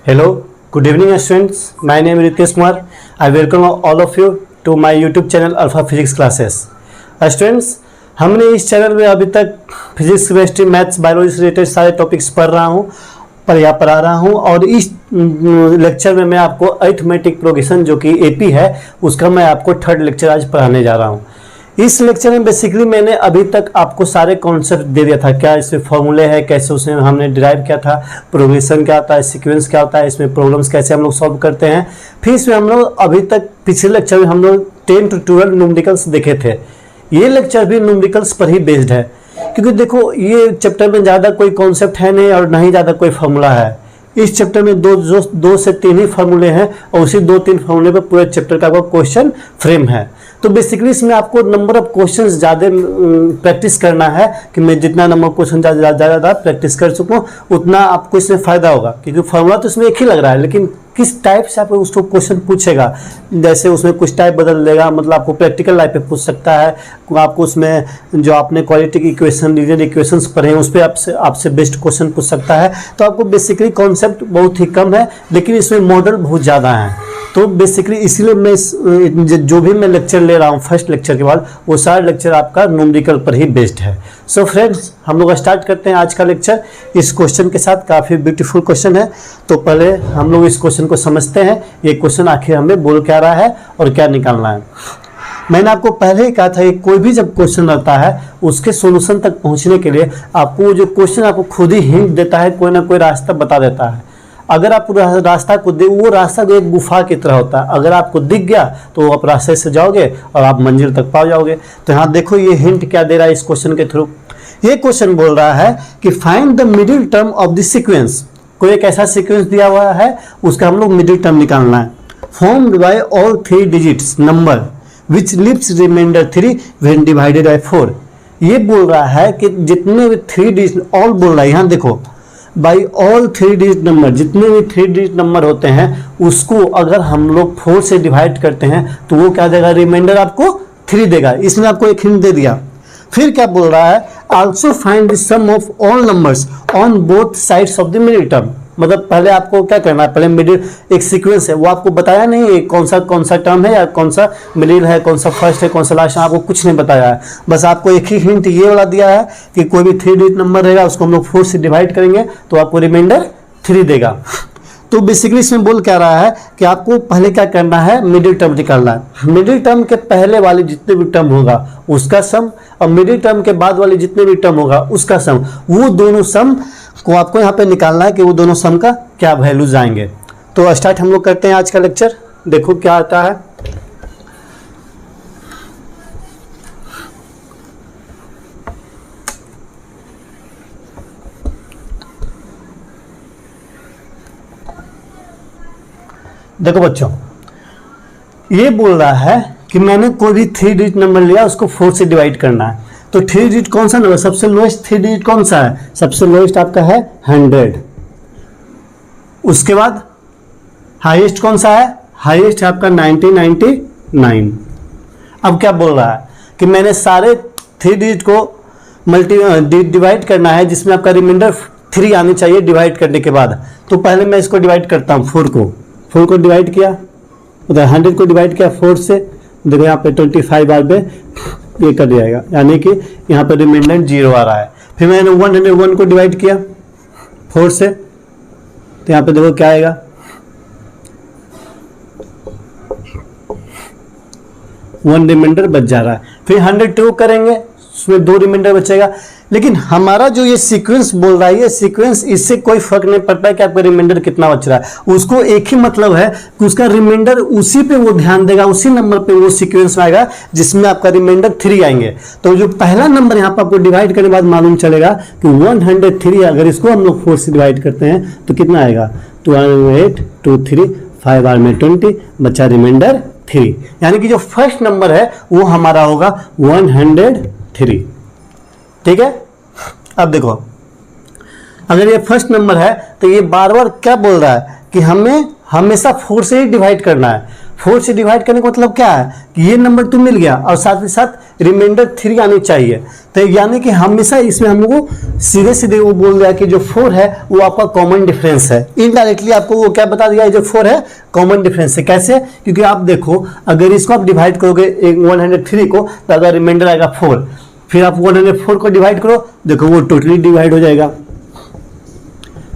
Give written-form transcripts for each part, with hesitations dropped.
Hello, good evening students. My name is Ritesh Kumar. I welcome all of you to my YouTube channel Alpha Physics Classes. Students, हमने इस channel में अभी तक physics, chemistry, maths, biology से related सारे topics पढ़ा रहा हूँ और इस लेक्चर में मैं आपको अरिथमेटिक प्रोग्रेशन जो कि एपी है उसका मैं आपको थर्ड लेक्चर आज पढ़ाने जा रहा हूँ। इस लेक्चर में बेसिकली मैंने अभी तक आपको सारे कॉन्सेप्ट दे दिया था, क्या इसमें फॉर्मूले है, कैसे उसमें हमने डिराइव किया था, प्रोग्रेशन क्या होता है, सीक्वेंस क्या होता है, इसमें प्रॉब्लम्स कैसे हम लोग सॉल्व करते हैं। फिर इसमें हम लोग अभी तक पिछले लेक्चर में हम लोग 10 to 12 न्यूमेरिकल्स देखे थे। ये लेक्चर भी न्यूमेरिकल्स पर ही बेस्ड है, क्योंकि देखो ये चैप्टर में ज़्यादा कोई कॉन्सेप्ट है नहीं और ना ही ज़्यादा कोई फॉर्मूला है। इस चैप्टर में दो से तीन ही फार्मूले हैं और उसी 2-3 फार्मूले पर पूरे चैप्टर का आपको क्वेश्चन फ्रेम है। तो बेसिकली इसमें आपको नंबर ऑफ क्वेश्चंस ज़्यादा प्रैक्टिस करना है कि मैं जितना नंबर क्वेश्चन ज़्यादा प्रैक्टिस कर सकूँ उतना आपको इसमें फ़ायदा होगा, क्योंकि फार्मूला तो इसमें एक ही लग रहा है, लेकिन किस टाइप से आपको उसको क्वेश्चन पूछेगा, जैसे उसमें कुछ टाइप बदल देगा, मतलब आपको प्रैक्टिकल लाइफ पे पूछ सकता है, आपको उसमें जो आपने क्वाड्रेटिक इक्वेशन, लीनियर इक्वेशंस पढ़े हैं उस पर आपसे बेस्ट क्वेश्चन पूछ सकता है। तो आपको बेसिकली कॉन्सेप्ट बहुत ही कम है, लेकिन इसमें मॉडल बहुत ज़्यादा हैं। तो बेसिकली इसीलिए मैं जो भी मैं लेक्चर ले रहा हूँ फर्स्ट लेक्चर के बाद वो सारा लेक्चर आपका न्यूमेरिकल पर ही बेस्ड है। सो फ्रेंड्स, हम लोग स्टार्ट करते हैं आज का लेक्चर इस क्वेश्चन के साथ। काफ़ी ब्यूटीफुल क्वेश्चन है, तो पहले हम लोग इस क्वेश्चन को समझते हैं। ये क्वेश्चन आखिर हमें बोल क्या रहा है और क्या निकालना है। मैंने आपको पहले ही कहा था कि कोई भी जब क्वेश्चन आता है उसके सोल्यूशन तक पहुँचने के लिए आपको जो क्वेश्चन आपको खुद ही हिंट देता है, कोई ना कोई रास्ता बता देता है। अगर आप रास्ता को वो रास्ता जो एक गुफा की तरह होता है, अगर आपको दिख गया तो आप रास्ते से जाओगे और आप मंजिल तक पहुंच जाओगे। तो यहाँ देखो ये हिंट क्या दे रहा है इस क्वेश्चन के थ्रू। ये क्वेश्चन बोल रहा है कि find the middle term of the sequence. कोई एक ऐसा सीक्वेंस दिया हुआ है, उसका हम लोग मिडिल टर्म निकालना है। Formed by all 3 digits number which leaves remainder 3 when divided by 4। ये बोल रहा है कि जितने भी 3 डिजिट, ऑल बोल रहा है यहाँ देखो, बाई ऑल 3 डिजिट नंबर, जितने भी 3 डिजिट नंबर होते हैं उसको अगर हम लोग 4 से डिवाइड करते हैं तो वो क्या देगा, रिमाइंडर आपको 3 देगा। इसमें आपको एक हिंट दे दिया। फिर क्या बोल रहा है, also find the sum of all numbers on both sides of the middle term. मतलब पहले आपको क्या करना है, पहले मिडिल एक सीक्वेंस है वो आपको बताया नहीं कौन सा टर्म है या कौन सा मिडिल है, कौन सा फर्स्ट है, कौन सा लास्ट है, आपको कुछ नहीं बताया है। बस आपको एक ही हिंट ये वाला दिया है कि कोई भी 3 डिजिट नंबर रहेगा उसको हम लोग 4 से डिवाइड करेंगे तो आपको रिमाइंडर 3 देगा। तो बेसिकली इसमें बोल क्या रहा है कि आपको पहले क्या करना है, मिडिल टर्म निकालना है। मिडिल टर्म के पहले वाले जितने भी टर्म होगा उसका सम और मिडिल टर्म के बाद वाले जितने भी टर्म होगा उसका सम, वो दोनों सम को आपको यहाँ पे निकालना है कि वो दोनों सम का क्या वैल्यूज आएंगे। तो स्टार्ट हम लोग करते हैं आज का लेक्चर। देखो क्या आता है। देखो बच्चों, ये बोल रहा है कि मैंने कोई भी 3 डिजिट नंबर लिया उसको 4 से डिवाइड करना है। तो 3 डिजिट कौन सा नंबर, सबसे लोएस्ट 3 डिजिट कौन सा है, सबसे लोएस्ट आपका है 100। उसके बाद हाईएस्ट कौन सा है, हाईएस्ट है आपका 99। अब क्या बोल रहा है कि मैंने सारे 3 डिजिट को डिवाइड करना है जिसमें आपका रिमाइंडर 3 आनी चाहिए डिवाइड करने के बाद। तो पहले मैं इसको डिवाइड करता हूँ, 4 को डिवाइड किया, मतलब 100 को डिवाइड किया 4 से, देखो यहाँ पे 25 बार पे ये कर जाएगा, यानी कि यहाँ पर रिमाइंडर 0 आ रहा है। फिर मैंने 101 को डिवाइड किया 4 से, तो यहाँ पे देखो क्या आएगा, 1 रिमाइंडर बच जा रहा है। फिर 102 करेंगे, उसमें 2 रिमाइंडर बचेगा। लेकिन हमारा जो ये सीक्वेंस बोल रहा है, ये सीक्वेंस इससे कोई फर्क नहीं पड़ता है कि आपका रिमाइंडर कितना बच रहा है। उसको एक ही मतलब है कि उसका रिमाइंडर उसी पे वो ध्यान देगा, उसी नंबर पे वो सीक्वेंस आएगा जिसमें आपका रिमाइंडर 3 आएंगे। तो जो पहला नंबर यहाँ पर आपको डिवाइड करने के बाद मालूम चलेगा कि 103, अगर इसको हम लोग 4 से डिवाइड करते हैं तो कितना आएगा, 208, 2 3, 5 बार में 20, बचा रिमाइंडर 3। यानी कि जो फर्स्ट नंबर है वो हमारा होगा 103। ठीक है। अब देखो, अगर ये फर्स्ट नंबर है तो ये बार बार क्या बोल रहा है कि हमें हमेशा 4 से ही डिवाइड करना है। 4 से डिवाइड करने का मतलब क्या है कि ये नंबर तो मिल गया और साथ ही साथ रिमाइंडर 3 आनी चाहिए। तो यानी कि हमेशा इसमें हमको सीधे सीधे वो बोल दिया कि जो 4 है वो आपका कॉमन डिफरेंस है। इनडायरेक्टली आपको वो क्या बता दिया, जो 4 है कॉमन डिफरेंस है। कैसे? क्योंकि आप देखो अगर इसको आप डिवाइड करोगे 103 को तो अगर रिमाइंडर आएगा 4, फिर आप 104 को डिवाइड करो, देखो वो टोटली डिवाइड हो जाएगा।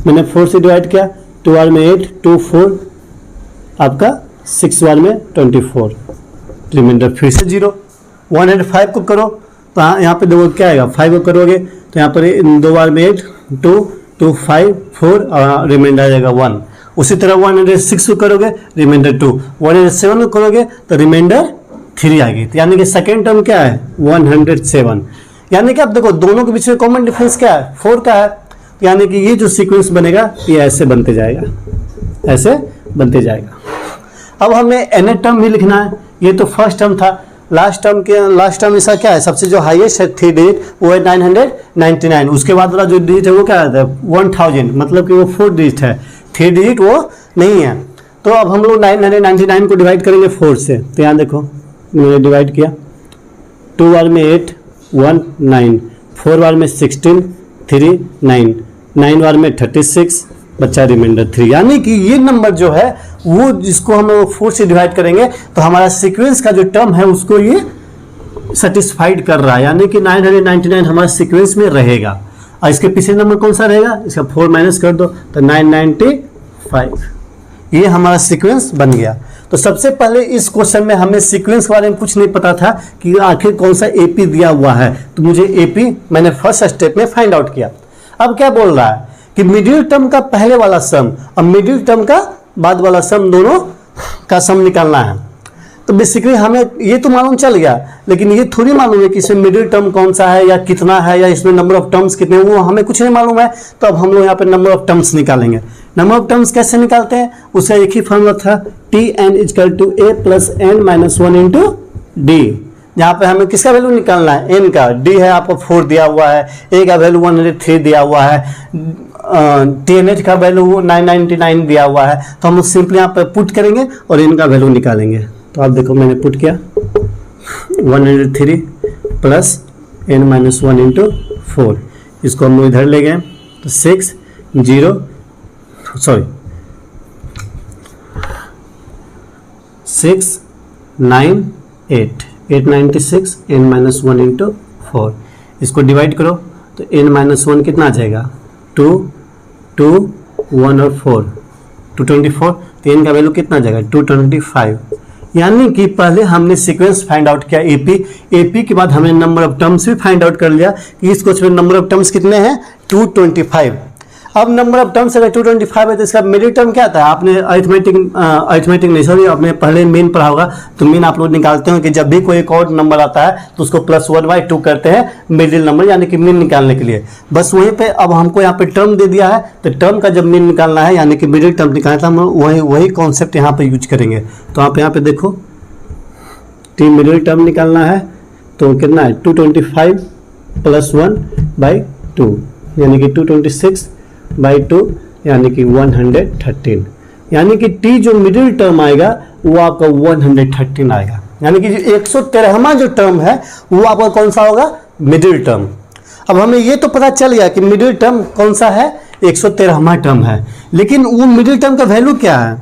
मैंने 4 से डिवाइड किया, 2 बार में 8, 2 4 आपका 6 बार में 24, रिमाइंडर फिर से 0। 105 को करो तो यहाँ पे देखो क्या आएगा, 5 को करोगे तो यहाँ पर 2 बार में 8, 2 2 5 4 और रिमाइंडर आ जाएगा 1। उसी तरह 106 को करोगे रिमाइंडर 2, 107 को करोगे तो रिमाइंडर 3 आएगी। तो यानी कि सेकेंड टर्म क्या है 107। यानी कि अब देखो दोनों के बीच में कॉमन डिफरेंस क्या है 4 का है। यानी कि ये जो सीक्वेंस बनेगा ये ऐसे बनते जाएगा, ऐसे बनते जाएगा। अब हमें nth टर्म भी लिखना है। ये तो फर्स्ट टर्म था। लास्ट टर्म इसका क्या है, सबसे जो हाईएस्ट है 3 डिजिट वो है 999। उसके बाद वाला जो डिजिट है वो क्या है 1000, मतलब कि वो 4 डिजिट है, 3 डिजिट वो नहीं है। तो अब हम लोग 999 को डिवाइड करेंगे 4 से। तो यहाँ देखो मैंने डिवाइड किया, 2 बार में 8 1 9, 4 बार में 16 3 9, 9 बार में 36 बच्चा रिमाइंडर 3। यानी कि ये नंबर जो है वो जिसको हम 4 से डिवाइड करेंगे तो हमारा सीक्वेंस का जो टर्म है उसको ये सेटिस्फाइड कर रहा है। यानी कि 999 हमारा सीक्वेंस में रहेगा। और इसके पीछे नंबर कौन सा रहेगा, इसका 4 माइनस कर दो तो 995। ये हमारा सीक्वेंस बन गया। तो सबसे पहले इस क्वेश्चन में हमें सीक्वेंस के बारे में कुछ नहीं पता था कि आखिर कौन सा एपी दिया हुआ है। तो मुझे एपी मैंने फर्स्ट स्टेप में फाइंड आउट किया। अब क्या बोल रहा है कि मिडिल टर्म का पहले वाला सम और मिडिल टर्म का बाद वाला सम, दोनों का सम निकालना है। तो बेसिकली हमें ये तो मालूम चल गया, लेकिन ये थोड़ी मालूम है कि इसमें मिडिल टर्म कौन सा है या कितना है या इसमें नंबर ऑफ टर्म्स कितने हैं, वो हमें कुछ नहीं मालूम है। तो अब हम लोग यहाँ पे नंबर ऑफ टर्म्स निकालेंगे। नंबर ऑफ टर्म्स कैसे निकालते हैं, उसका एक ही फॉर्मूला था, Tn = a + n - 1 × d। यहाँ पे हमें किसका वैल्यू निकालना है, n का। d है आपको 4 दिया हुआ है, a का वैल्यू 103 दिया हुआ है, Tn का वैल्यू 999 दिया हुआ है। तो हम सिंपली यहाँ पे पुट करेंगे और n का वैल्यू निकालेंगे। तो आप देखो मैंने पुट किया 103 + n - 1 × 4। इसको हम इधर ले गए तो 6 9 8 896 n - 1 × 4। इसको डिवाइड करो तो n - 1 कितना आ जाएगा 2 2 1 और 4 224। तो n का वैल्यू कितना आ जाएगा 225। यानी कि पहले हमने सीक्वेंस फाइंड आउट किया एपी के बाद हमने नंबर ऑफ टर्म्स भी फाइंड आउट कर लिया कि इस क्वेश्चन में नंबर ऑफ टर्म्स कितने हैं 225। अब नंबर ऑफ टर्म्स अगर 225 है तो इसका मिडिल टर्म क्या था, आपने अरिथमेटिक नहीं सॉरी आपने पहले मीन पढ़ा होगा। तो मीन आप लोग निकालते हो कि जब भी कोई एक और नंबर आता है तो उसको +1/2 करते हैं मिडिल नंबर, यानी कि मीन निकालने के लिए। बस वहीं पे अब हमको यहाँ पे टर्म दे दिया है तो टर्म का जब मीन निकालना है यानी कि मिडिल टर्म निकालना है, हम वही कॉन्सेप्ट यहाँ पे यूज करेंगे। तो आप यहाँ पे देखो टी मिडिल टर्म निकालना है तो कितना है 225 + 1/2 यानी कि 226/2 यानी कि 113। यानी कि टी जो मिडिल टर्म आएगा वो आपका 113 आएगा। यानी कि जो 113वां जो टर्म है वो आपका कौन सा होगा मिडिल टर्म। अब हमें ये तो पता चल गया कि मिडिल टर्म कौन सा है 113वां टर्म है, लेकिन वो मिडिल टर्म का वैल्यू क्या है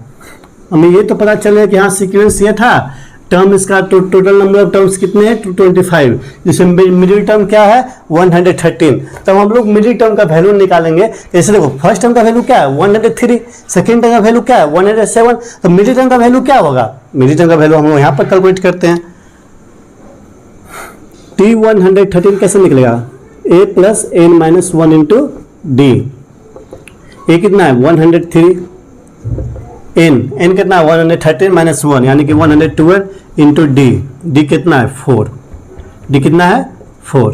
हमें ये तो पता चल गया कि यहाँ सीक्वेंस ये था टर्म इसका टोटल नंबर ऑफ टर्म्स कितने हैं 225, जिसमें मिडिल टर्म क्या है 113। तब हम लोग मिडिल टर्म का वैल्यू निकालेंगे। जैसे देखो फर्स्ट टर्म का वैल्यू क्या है 103, सेकेंड टर्म का वैल्यू क्या है 107, तो मिडिल टर्म का वैल्यू क्या होगा, मिडिल टर्म का वैल्यू हम लोग यहाँ पर कैलकुलेट करते हैं। T113 कैसे निकलेगा a + n - 1 × d। a कितना है 103, n कितना है 113 - 1 यानी कि 112 × d कितना है 4, d कितना है 4।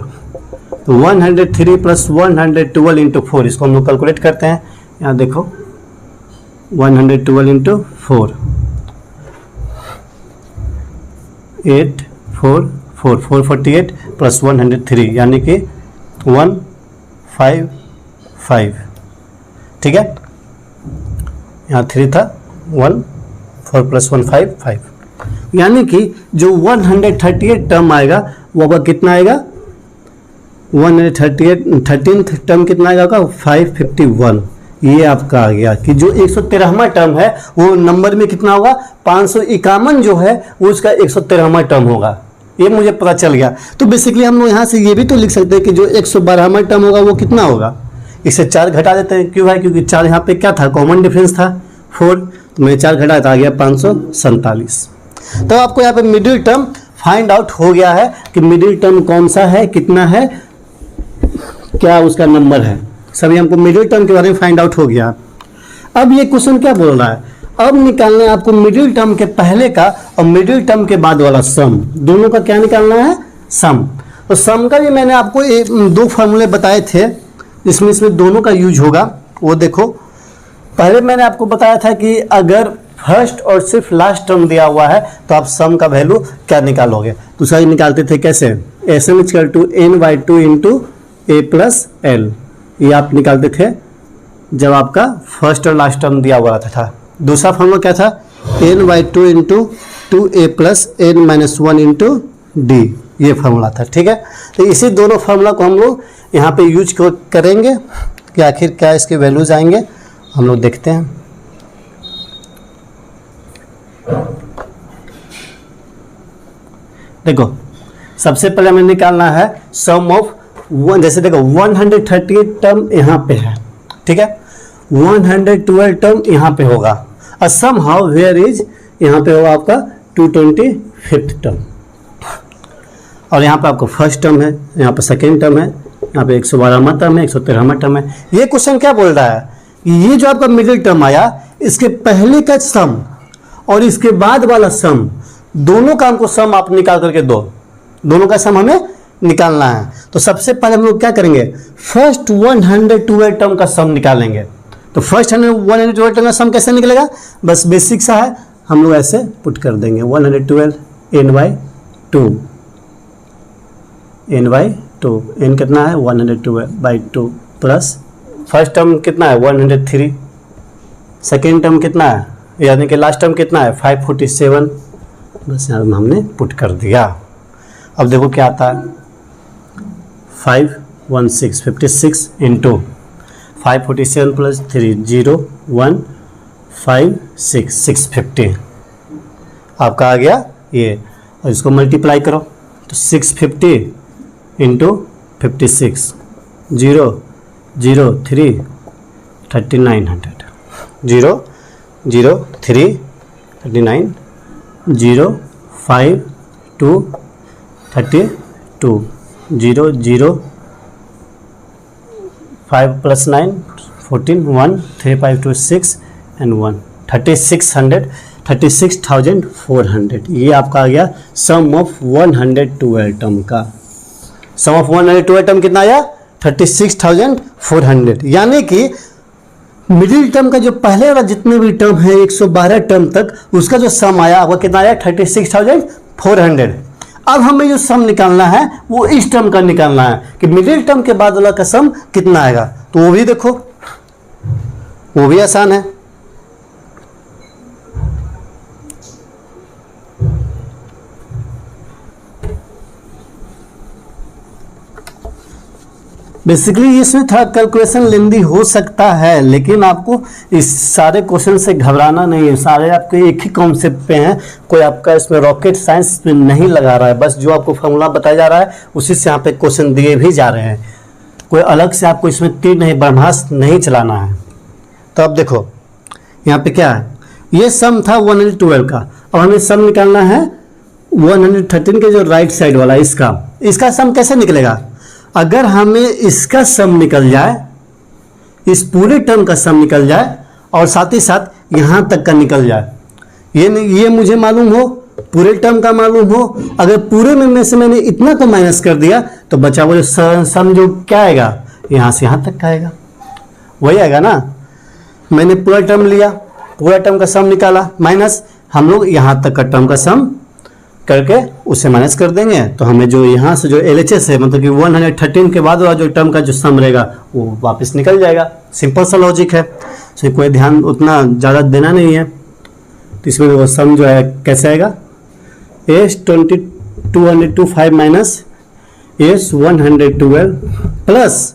तो 103 + 112 × 4 इसको हम लोग कैलकुलेट करते हैं। यहाँ देखो 112 × 4 8 4 4 448 + 103 यानी कि 155। ठीक है, यहाँ 3 था 1 4 + 1 5 5। यानी कि जो 138 टर्म आएगा वो आपका कितना आएगा, 138 13th टर्म कितना आएगा आपका 551। ये आपका आ गया कि जो 113वां टर्म है वो नंबर में कितना होगा, 551 जो है वो उसका 113वां टर्म होगा। ये मुझे पता चल गया। तो बेसिकली हम लोग यहाँ से ये भी तो लिख सकते हैं कि जो 112वां टर्म होगा वो कितना होगा, इससे 4 घटा देते हैं। क्यों भाई, क्योंकि 4 यहाँ पे क्या था, कॉमन डिफरेंस था 4, तो मैं 4 घटा था, आ गया 547। तो आपको यहाँ पे मिडिल टर्म फाइंड आउट हो गया है कि मिडिल टर्म कौन सा है, कितना है, क्या उसका नंबर है, सभी हमको मिडिल टर्म के बारे में फाइंड आउट हो गया। अब ये क्वेश्चन क्या बोल रहा है, अब निकालना है आपको मिडिल टर्म के पहले का और मिडिल टर्म के बाद वाला सम, दोनों का क्या निकालना है, सम। तो सम का भी मैंने आपको 2 फार्मूले बताए थे, इसमें दोनों का यूज होगा। वो देखो, पहले मैंने आपको बताया था कि अगर फर्स्ट और सिर्फ लास्ट टर्म दिया हुआ है तो आप सम का वैल्यू क्या निकालोगे। दूसरा निकालते थे कैसे, Sm = n/2 into a plus L, ये आप निकालते थे जब आपका फर्स्ट और लास्ट टर्म दिया हुआ था। दूसरा फॉर्मूला क्या था, n/2 into 2a plus n-1 into D, ये फार्मूला था। ठीक है, तो इसी दोनों फार्मूला को हम लोग यहाँ पे यूज करेंगे कि आखिर क्या इसके वैल्यूज आएंगे, हम लोग देखते हैं। देखो, सबसे पहले हमें निकालना है सम ऑफ वन। जैसे देखो 138 टर्म यहाँ पे है, ठीक है, 112 टर्म यहाँ पे होगा, और सम हाउ वेयर इज यहाँ पे होगा आपका 225th टर्म, और यहाँ पे आपको फर्स्ट टर्म है, यहाँ पे सेकेंड टर्म है, यहाँ पे 112वां टर्म है, 113वां टर्म है। ये क्वेश्चन क्या बोल रहा है, ये जो आपका मिडिल टर्म आया इसके पहले का सम और इसके बाद वाला सम, दोनों का हमको सम आप निकाल करके दो, दोनों का सम हमें निकालना है। तो सबसे पहले हम लोग क्या करेंगे, फर्स्ट 112 टर्म का सम निकालेंगे। तो फर्स्ट 112 टर्म का सम कैसे निकलेगा, बस बेसिक सा है, हम लोग ऐसे पुट कर देंगे 112 n/2, n/2, n कितना है 112/2 प्लस फर्स्ट टर्म कितना है 103, सेकेंड टर्म कितना है, यानी कि लास्ट टर्म कितना है 547, बस यहाँ हमने पुट कर दिया। अब देखो क्या आता है, 516 56 इंटू 547 प्लस 3 0 1 5 6 650 आपका आ गया ये, और इसको मल्टीप्लाई करो तो 650 इंटू 56 0 0 3 3900 0 0 3 39 0 5 2 32 0 0 5 प्लस 9 14 1 3 5 2 6 एंड 1 36,400, ये आपका आ गया सम ऑफ 112 टर्म का। सम ऑफ 112 टर्म कितना आया 36,400, यानी कि मिडिल टर्म का जो पहले वाला जितने भी टर्म है 112 टर्म तक, उसका जो सम आया आपका कितना आया 36,400। अब हमें जो सम निकालना है वो इस टर्म का निकालना है कि मिडिल टर्म के बाद वाला का सम कितना आएगा। तो वो भी देखो, वो भी आसान है। बेसिकली इसमें थोड़ा कैलकुलेशन लेंदी हो सकता है, लेकिन आपको इस सारे क्वेश्चन से घबराना नहीं है, सारे आपके एक ही कॉन्सेप्ट पे हैं, कोई आपका इसमें रॉकेट साइंस में नहीं लगा रहा है, बस जो आपको फॉर्मूला बताया जा रहा है उसी से यहाँ पे क्वेश्चन दिए भी जा रहे हैं, कोई अलग से आपको इसमें तीर नहीं ब्रह्मास्त्र नहीं चलाना है। तो अब देखो यहाँ पे क्या है, ये सम था 112 का, अब हमें सम निकालना है 113 के जो राइट साइड वाला, इसका सम कैसे निकलेगा। अगर हमें इसका सम निकल जाए, इस पूरे टर्म का सम निकल जाए और साथ ही साथ यहाँ तक का निकल जाए, ये मुझे मालूम हो, पूरे टर्म का मालूम हो, अगर पूरे में से मैंने इतना को माइनस कर दिया तो बचा वो सम जो क्या आएगा यहाँ से यहाँ तक का आएगा, वही आएगा ना। मैंने पूरा टर्म लिया, पूरा टर्म का सम निकाला, माइनस हम लोग यहाँ तक का टर्म का सम करके उसे माइनस कर देंगे, तो हमें जो यहाँ से जो LHS है, मतलब कि 113 के बाद वाला जो टर्म का जो सम रहेगा वो वापस निकल जाएगा। सिंपल सा लॉजिक है, तो कोई ध्यान उतना ज़्यादा देना नहीं है। तो इसमें वो सम जो है कैसे आएगा, एस 225 माइनस एस 112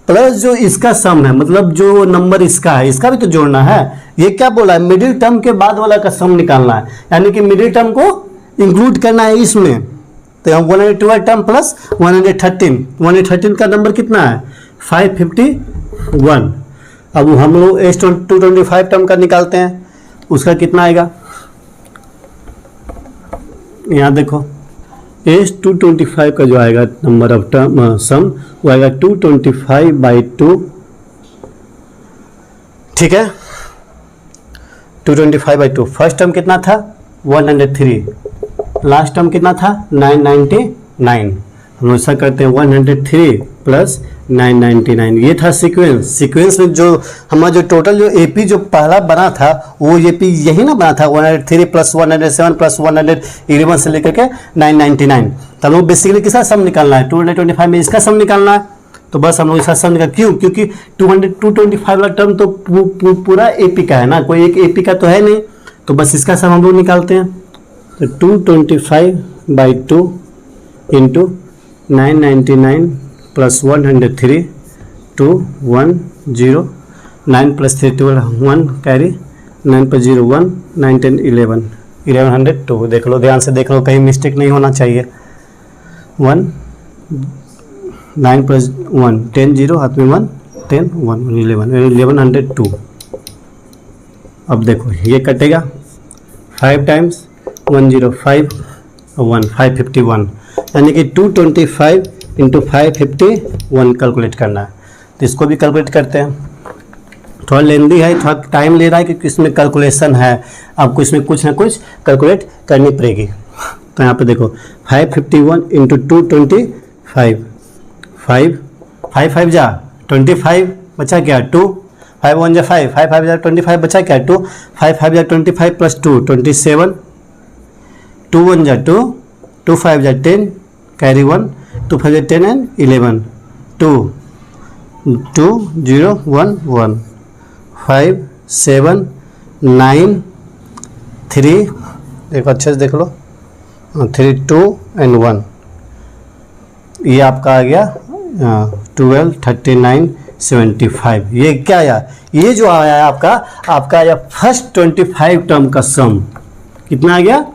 प्लस जो इसका सम है, मतलब जो नंबर इसका है इसका भी तो जोड़ना है। ये क्या बोला है, मिडिल टर्म के बाद वाला का सम निकालना है, यानी कि मिडिल टर्म को इंक्लूड करना है इसमें। तो हम 112 टर्म प्लस 113 का नंबर कितना है 551। अब हम लोग एस 225 टर्म का निकालते हैं, उसका कितना आएगा, यहाँ देखो एस 225 का जो आएगा नंबर ऑफ टर्म सम वो आएगा 225/2, ठीक है 225/2। फर्स्ट टर्म कितना था 103, लास्ट टर्म कितना था 999। हम ऐसा करते हैं 103 प्लस 999, ये था सीक्वेंस में जो हमारा जो टोटल जो एपी जो पहला बना था वो एपी यही ना बना था 103 प्लस 107 प्लस 111 से लेकर के 999। तो हम लोग बेसिकली किसका सम निकालना है 225 में इसका सम निकालना है। तो बस हम लोग इसका सम निकाल, क्यों, क्योंकि 225 वाला टर्म तो पूरा एपी का है ना, कोई एक एपी का तो है नहीं, तो बस इसका सम हम लोग निकालते हैं। तो 225/2 इंटू 999 प्लस 103 210 9 प्लस 3 12 1 कैरी 9 पर 0 1 9 10 11 1102। देख लो, ध्यान से देख लो, कहीं मिस्टेक नहीं होना चाहिए। 1 9 प्लस 1 10 0 हाथ में 1 10 1 1102। अब देखो ये कटेगा 5 टाइम्स 105 1 551, यानी कि 225 इंटू 551 कैलकुलेट करना है। तो इसको भी कैलकुलेट करते हैं, थोड़ा लेंदी है, थोड़ा टाइम ले रहा है क्योंकि इसमें कैलकुलेशन है, आपको इसमें कुछ ना कुछ कैलकुलेट करनी पड़ेगी। तो यहाँ पे देखो 551 इंटू 225 5 5 जा 25 बचा क्या 2 5 1 जा 5 5 5 जा 25 बचा क्या 2 5 5 जा 25 प्लस 2 27 2 1 जा 2 2 5 जा 10 कैरी 1 2 5 जा 10 एंड 11 2 2 0 1 1 5 7 9 3, देखो अच्छे से देख लो 3 2 एंड 1, ये आपका आ गया 12 39 75। ये क्या आया, ये जो आया है आपका आया फर्स्ट 25 टर्म का सम कितना आ गया,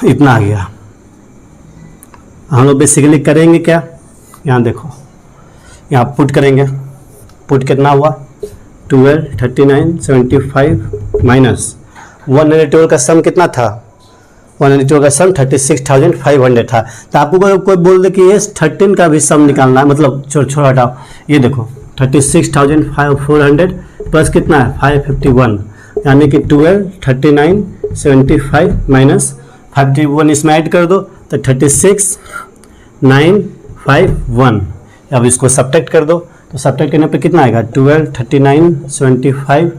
इतना आ गया। हम लोग बेसिकली करेंगे क्या, यहाँ देखो, यहाँ पुट करेंगे, पुट कितना हुआ 12 39 75 माइनस 112 का सम कितना था, 112 का सम 36,500 था। तो आपको कोई बोल दे कि ये 13 का भी सम निकालना है, मतलब छोटा हटाओ, ये देखो 36,400 प्लस कितना है 551, यानी कि 12 39 75 माइनस 51 इसमें ऐड कर दो तो 36,951। अब इसको सब्ट्रैक्ट कर दो, तो सब्ट्रैक्ट करने पे कितना आएगा 12 39 75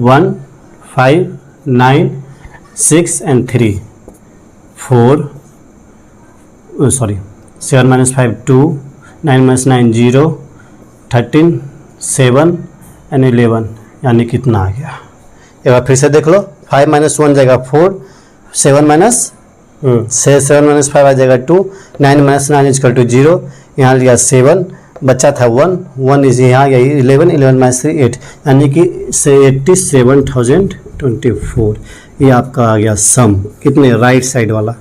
1 5 9 6 and 3 4 sorry 7 minus 5 2 9 minus 9 0 13 7 and 11, यानी कितना आ गया। एक बार फिर से देख लो, 5 माइनस 1 जाएगा 4 7 माइनस 5 आ जाएगा 2 9 माइनस 9 इज इक्वल टू 0, यहाँ लिया 7 बच्चा था 1 इज यहाँ गया 11 माइनस 3 8, यानी कि 87,024। ये आपका आ गया सम, कितने राइट साइड वाला,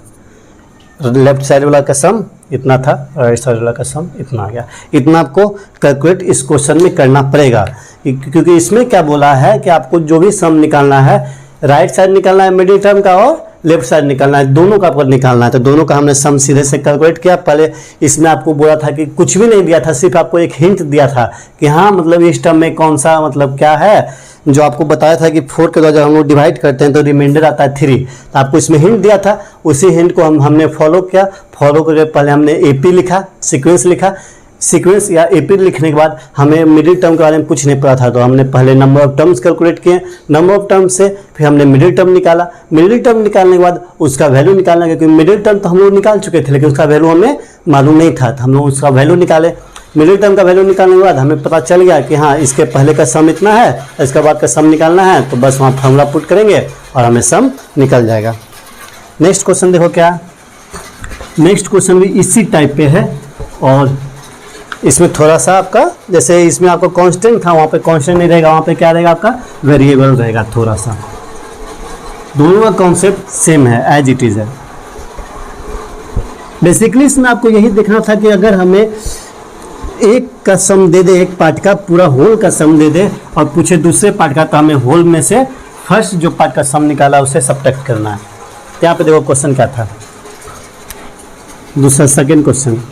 लेफ्ट साइड वाला का सम इतना था, राइट साइड वाला का सम इतना आ गया। इतना आपको कैलकुलेट इस क्वेश्चन में करना पड़ेगा, क्योंकि इसमें क्या बोला है कि आपको जो भी सम निकालना है, राइट साइड निकालना है मिडिल टर्म का और लेफ्ट साइड निकालना है, दोनों का आपको निकालना है। तो दोनों का हमने सम सीधे से कैलकुलेट किया। पहले इसमें आपको बोला था कि कुछ भी नहीं दिया था, सिर्फ आपको एक हिंट दिया था कि हाँ मतलब इस टर्म में कौन सा मतलब क्या है, जो आपको बताया था कि 4 के द्वारा जब हम लोग डिवाइड करते हैं तो रिमाइंडर आता है 3। तो आपको इसमें हिंट दिया था, उसी हिंट को हमने फॉलो किया। फॉलो करके पहले हमने एपी लिखा, सीक्वेंस लिखा, सीक्वेंस या एपी लिखने के बाद हमें मिडिल टर्म के बारे में कुछ नहीं पता था, तो हमने पहले नंबर ऑफ टर्म्स कैलकुलेट किए, नंबर ऑफ टर्म्स से फिर हमने मिडिल टर्म निकाला। मिडिल टर्म निकालने के बाद उसका वैल्यू निकालना, क्योंकि मिडिल टर्म तो हम लोग निकाल चुके थे लेकिन उसका वैल्यू हमें मालूम नहीं था, तो हम लोग उसका वैल्यू निकाले। मिडिल टर्म का वैल्यू निकालने के बाद हमें पता चल गया कि हाँ इसके पहले का सम इतना है, इसके बाद का सम निकालना है, तो बस वहाँ फॉर्मूला पुट करेंगे और हमें सम निकल जाएगा। नेक्स्ट क्वेश्चन देखो क्या, नेक्स्ट क्वेश्चन भी इसी टाइप पे है और इसमें थोड़ा सा आपका, जैसे इसमें आपका कांस्टेंट था, वहाँ पे कांस्टेंट नहीं रहेगा, वहाँ पे क्या रहेगा आपका वेरिएबल रहेगा थोड़ा सा। दोनों का कॉन्सेप्ट सेम है, एज इट इज़ है। बेसिकली इसमें आपको यही देखना था कि अगर हमें एक का सम दे दे, एक पार्ट का पूरा होल का सम दे दे और पूछे दूसरे पार्ट का, तो हमें होल में से फर्स्ट जो पार्ट का सम निकाला उसे सब्ट्रैक्ट करना है। तो यहाँ पे देखो क्वेश्चन क्या था, दूसरा second question,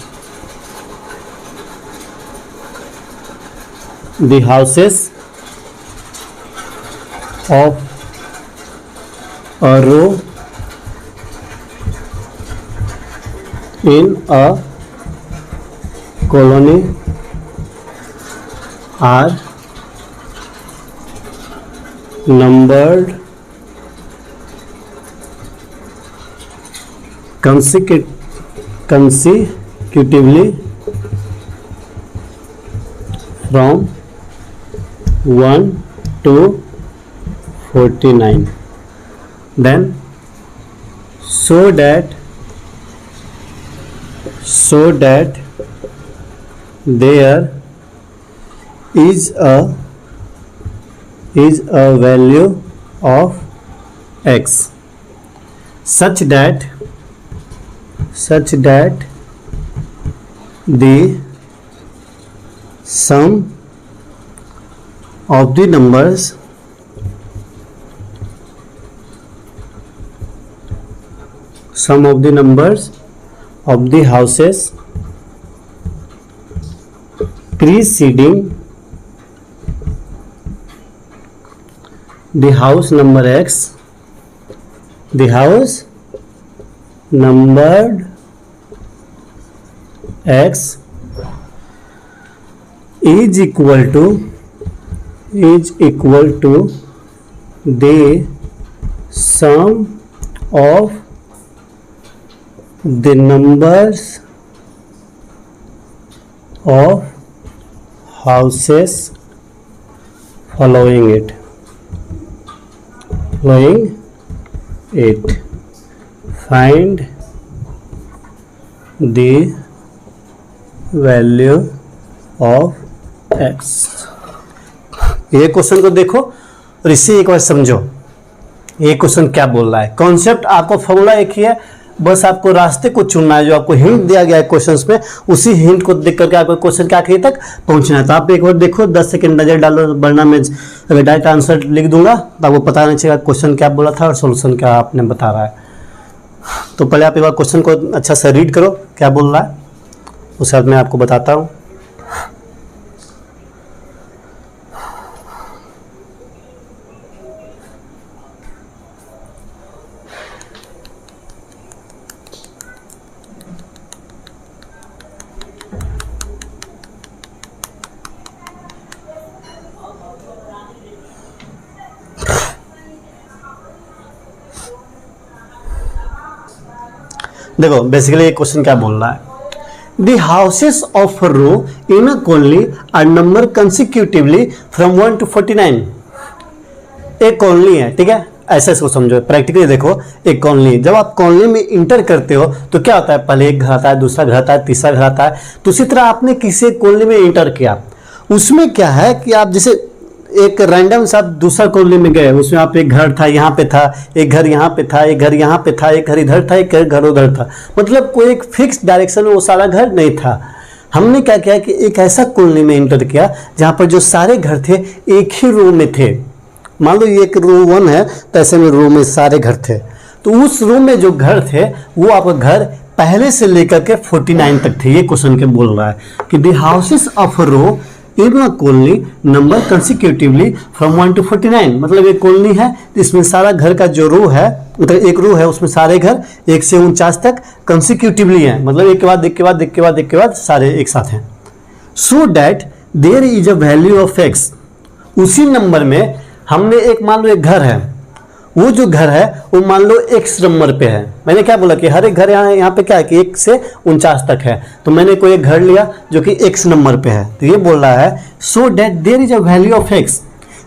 the houses of a row in a colony are numbered consecutively from 1 to 49. Then so that there is a value of x such that the sum of the numbers of the houses preceding the house number x, the house numbered x is equal to the sum of the numbers of houses following it. Find the value of x. ये question को देखो और इससे एक बार समझो ये question क्या बोल रहा है। कॉन्सेप्ट आपको फॉर्मूला एक ही है, बस आपको रास्ते को चुनना है। जो आपको हिंट दिया गया है क्वेश्चंस में, उसी हिंट को देख करके आपको क्वेश्चन के आखिरी तक पहुंचना है। तो आप एक बार देखो, 10 सेकंड नजर डालो, वरना मैं अगर डायरेक्ट आंसर लिख दूंगा तो आपको पता नहीं चलेगा क्वेश्चन क्या बोला था और सोल्यूशन क्या आपने बता रहा है। तो पहले आप एक बार क्वेश्चन को अच्छा से रीड करो क्या बोल रहा है, उसके बाद मैं आपको बताता हूँ। देखो बेसिकली ये क्वेश्चन क्या बोल रहा है, the houses of row in a colony are number consecutively from 1 to 49। एक कॉलोनी है, ठीक है, ऐसे इसको समझो। प्रैक्टिकली देखो, एक कॉलोनी, जब आप कॉलोनी में इंटर करते हो तो क्या होता है, पहले एक घर आता है, दूसरा घर आता है, तीसरा घर आता है। तो उसी तरह आपने किसी कॉलोनी में इंटर किया, उसमें क्या है कि आप जैसे एक रैंडम सा दूसरा कॉलोनी में गए, उसमें आप एक घर था, यहाँ पे था, एक घर यहाँ पे था, एक घर यहाँ पे था, एक घर इधर था, एक घर उधर था, मतलब कोई एक फिक्स डायरेक्शन में वो सारा घर नहीं था। हमने क्या किया कि एक ऐसा कॉलोनी में इंटर किया जहाँ पर जो सारे घर थे एक ही रो में थे। मान लो ये एक रो 1 है, तो ऐसे में रो में सारे घर थे। तो उस रो में जो घर थे वो आपका घर पहले से लेकर के 49 तक थे। ये क्वेश्चन के बोल रहा है कि the houses of row in a colony number consecutively from 1 to 49। मतलब एक कॉलोनी है, इसमें सारा घर का जो रो है, मतलब एक रो है, उसमें सारे घर 1 से 49 तक कंसिक्यूटिवली हैं, मतलब एक के बाद एक के बाद एक के बाद एक के बाद सारे एक साथ हैं। So that there is a value of x. उसी नंबर में हमने एक, मान लो एक घर है, वो जो घर है वो मान लो x नंबर पे है। मैंने क्या बोला कि हर एक घर यहाँ पे क्या है कि 1 से 49 तक है, तो मैंने कोई एक घर लिया जो कि x नंबर पे है। तो ये बोल रहा है so that there is a value of x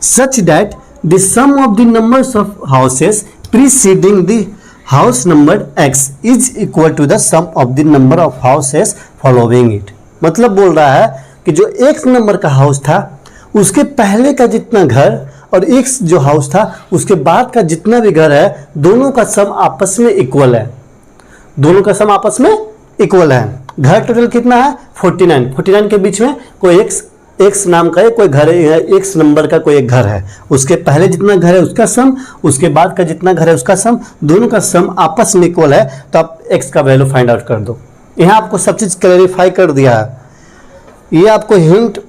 such that the sum of the numbers of houses preceding the house number x is equal to the sum of the number of houses following it. मतलब बोल रहा है कि जो x number का house था उसके पहले का जितना घर और x जो हाउस था उसके बाद का जितना भी घर है, दोनों का सम आपस में इक्वल है। दोनों का सम आपस में इक्वल है। घर टोटल कितना है 49। 49 के बीच में कोई x नाम का कोई घर है, x नंबर का कोई एक घर है, उसके पहले जितना घर है उसका सम, उसके बाद का जितना घर है उसका सम, दोनों का सम आपस में इक्वल है। तो आप x का वैल्यू फाइंड आउट कर दो। यहाँ आपको सब चीज़ क्लैरिफाई कर दिया है। ये आपको हिंट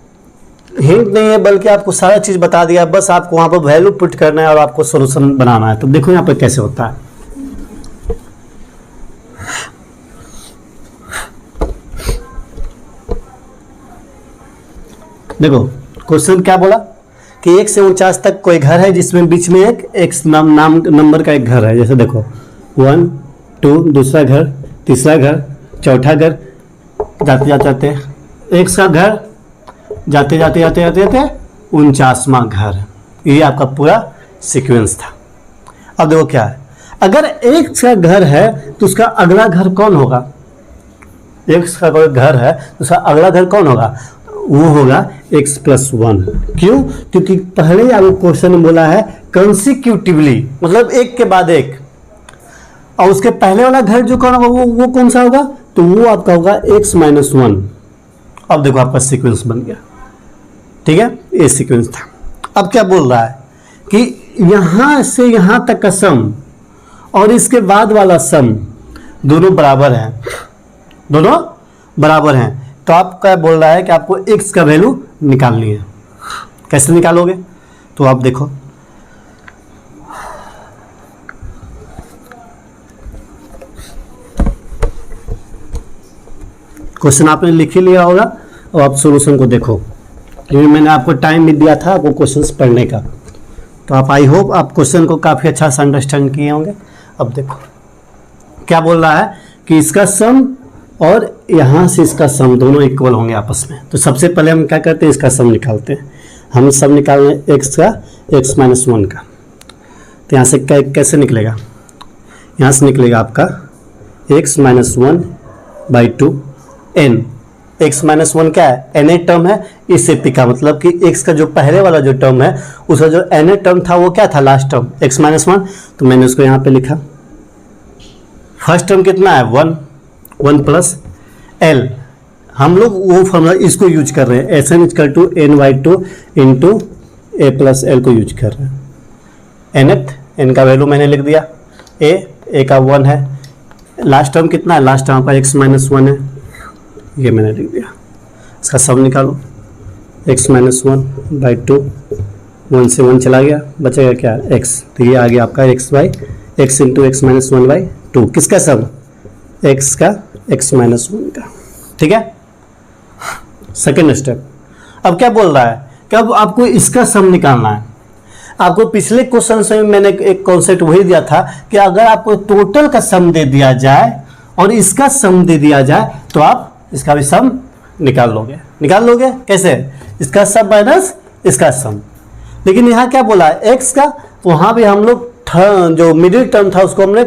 नहीं है बल्कि आपको सारा चीज़ बता दिया। बस आपको वहाँ पर वैल्यू पुट करना है और आपको सोल्यूशन बनाना है। तो देखो यहाँ पर कैसे होता है। देखो क्वेश्चन क्या बोला कि 1 से 49 तक कोई घर है जिसमें बीच में एक x नाम नंबर का एक घर है। जैसे देखो 1 2, दूसरा घर, तीसरा घर, चौथा घर, जाते जाते x का घर, जाते जाते 49वां घर। ये आपका पूरा सीक्वेंस था। अब देखो क्या है, अगर x का घर है तो उसका अगला घर कौन होगा? x का कोई घर है तो उसका अगला घर कौन होगा? वो होगा x + 1। क्यों? क्योंकि पहले ही आपको क्वेश्चन में बोला है कंसिक्यूटिवली, मतलब एक के बाद एक, और उसके पहले वाला घर जो कौन होगा वो कौन सा होगा? तो वो आपका होगा x - 1। अब देखो आपका सीक्वेंस बन गया। ठीक है, ये सीक्वेंस था। अब क्या बोल रहा है कि यहां से यहां तक का सम और इसके बाद वाला सम दोनों बराबर हैं, दोनों बराबर हैं। तो आपका बोल रहा है कि आपको x का वैल्यू निकालनी है। कैसे निकालोगे? तो आप देखो, क्वेश्चन आपने लिख ही लिया होगा और आप सॉल्यूशन को देखो, क्योंकि मैंने आपको टाइम भी दिया था आपको क्वेश्चंस पढ़ने का। तो आप आई होप आप क्वेश्चन को काफ़ी अच्छा से अंडरस्टैंड किए होंगे। अब देखो क्या बोल रहा है कि इसका सम और यहाँ से इसका सम दोनों इक्वल होंगे आपस में। तो सबसे पहले हम क्या करते हैं, इसका सम निकालते हैं। हम सम निकाल रहे हैं x का, x - 1 का। तो यहाँ से कैसे निकलेगा? यहाँ से निकलेगा आपका x - 1/2 n। x - 1 क्या है? n टर्म है। इससे पिका मतलब कि x का जो पहले वाला जो टर्म है उसका जो n टर्म था वो क्या था? Last term x - 1। तो मैंने उसको यहाँ पे लिखा। फर्स्ट टर्म कितना है? 1 + l। हम लोग वो फॉर्मूला इसको यूज कर रहे हैं, SN = n/2 × a + l को यूज कर रहे हैं। n का वैल्यू मैंने लिख दिया, a का 1 है। लास्ट टर्म कितना है? लास्ट टर्म का x - 1 है, ये मैंने लिख दिया। इसका सम निकालो, x - 1/2, 1 से 1 चला गया, बचेगा क्या? x। तो ये आ गया आपका x × x - 1/2। किसका सम? x का, x - 1 का। ठीक है, सेकेंड स्टेप। अब क्या बोल रहा है कि अब आपको इसका सम निकालना है। आपको पिछले क्वेश्चन से मैंने एक कॉन्सेप्ट वही दिया था कि अगर आपको टोटल का सम दे दिया जाए और इसका सम दे दिया जाए तो आप इसका भी सम निकाल लोगे। कैसे? इसका सम माइनस इसका सम। लेकिन यहाँ क्या बोला है? x का, तो वहाँ भी हम लोग जो मिडिल टर्म था उसको हमने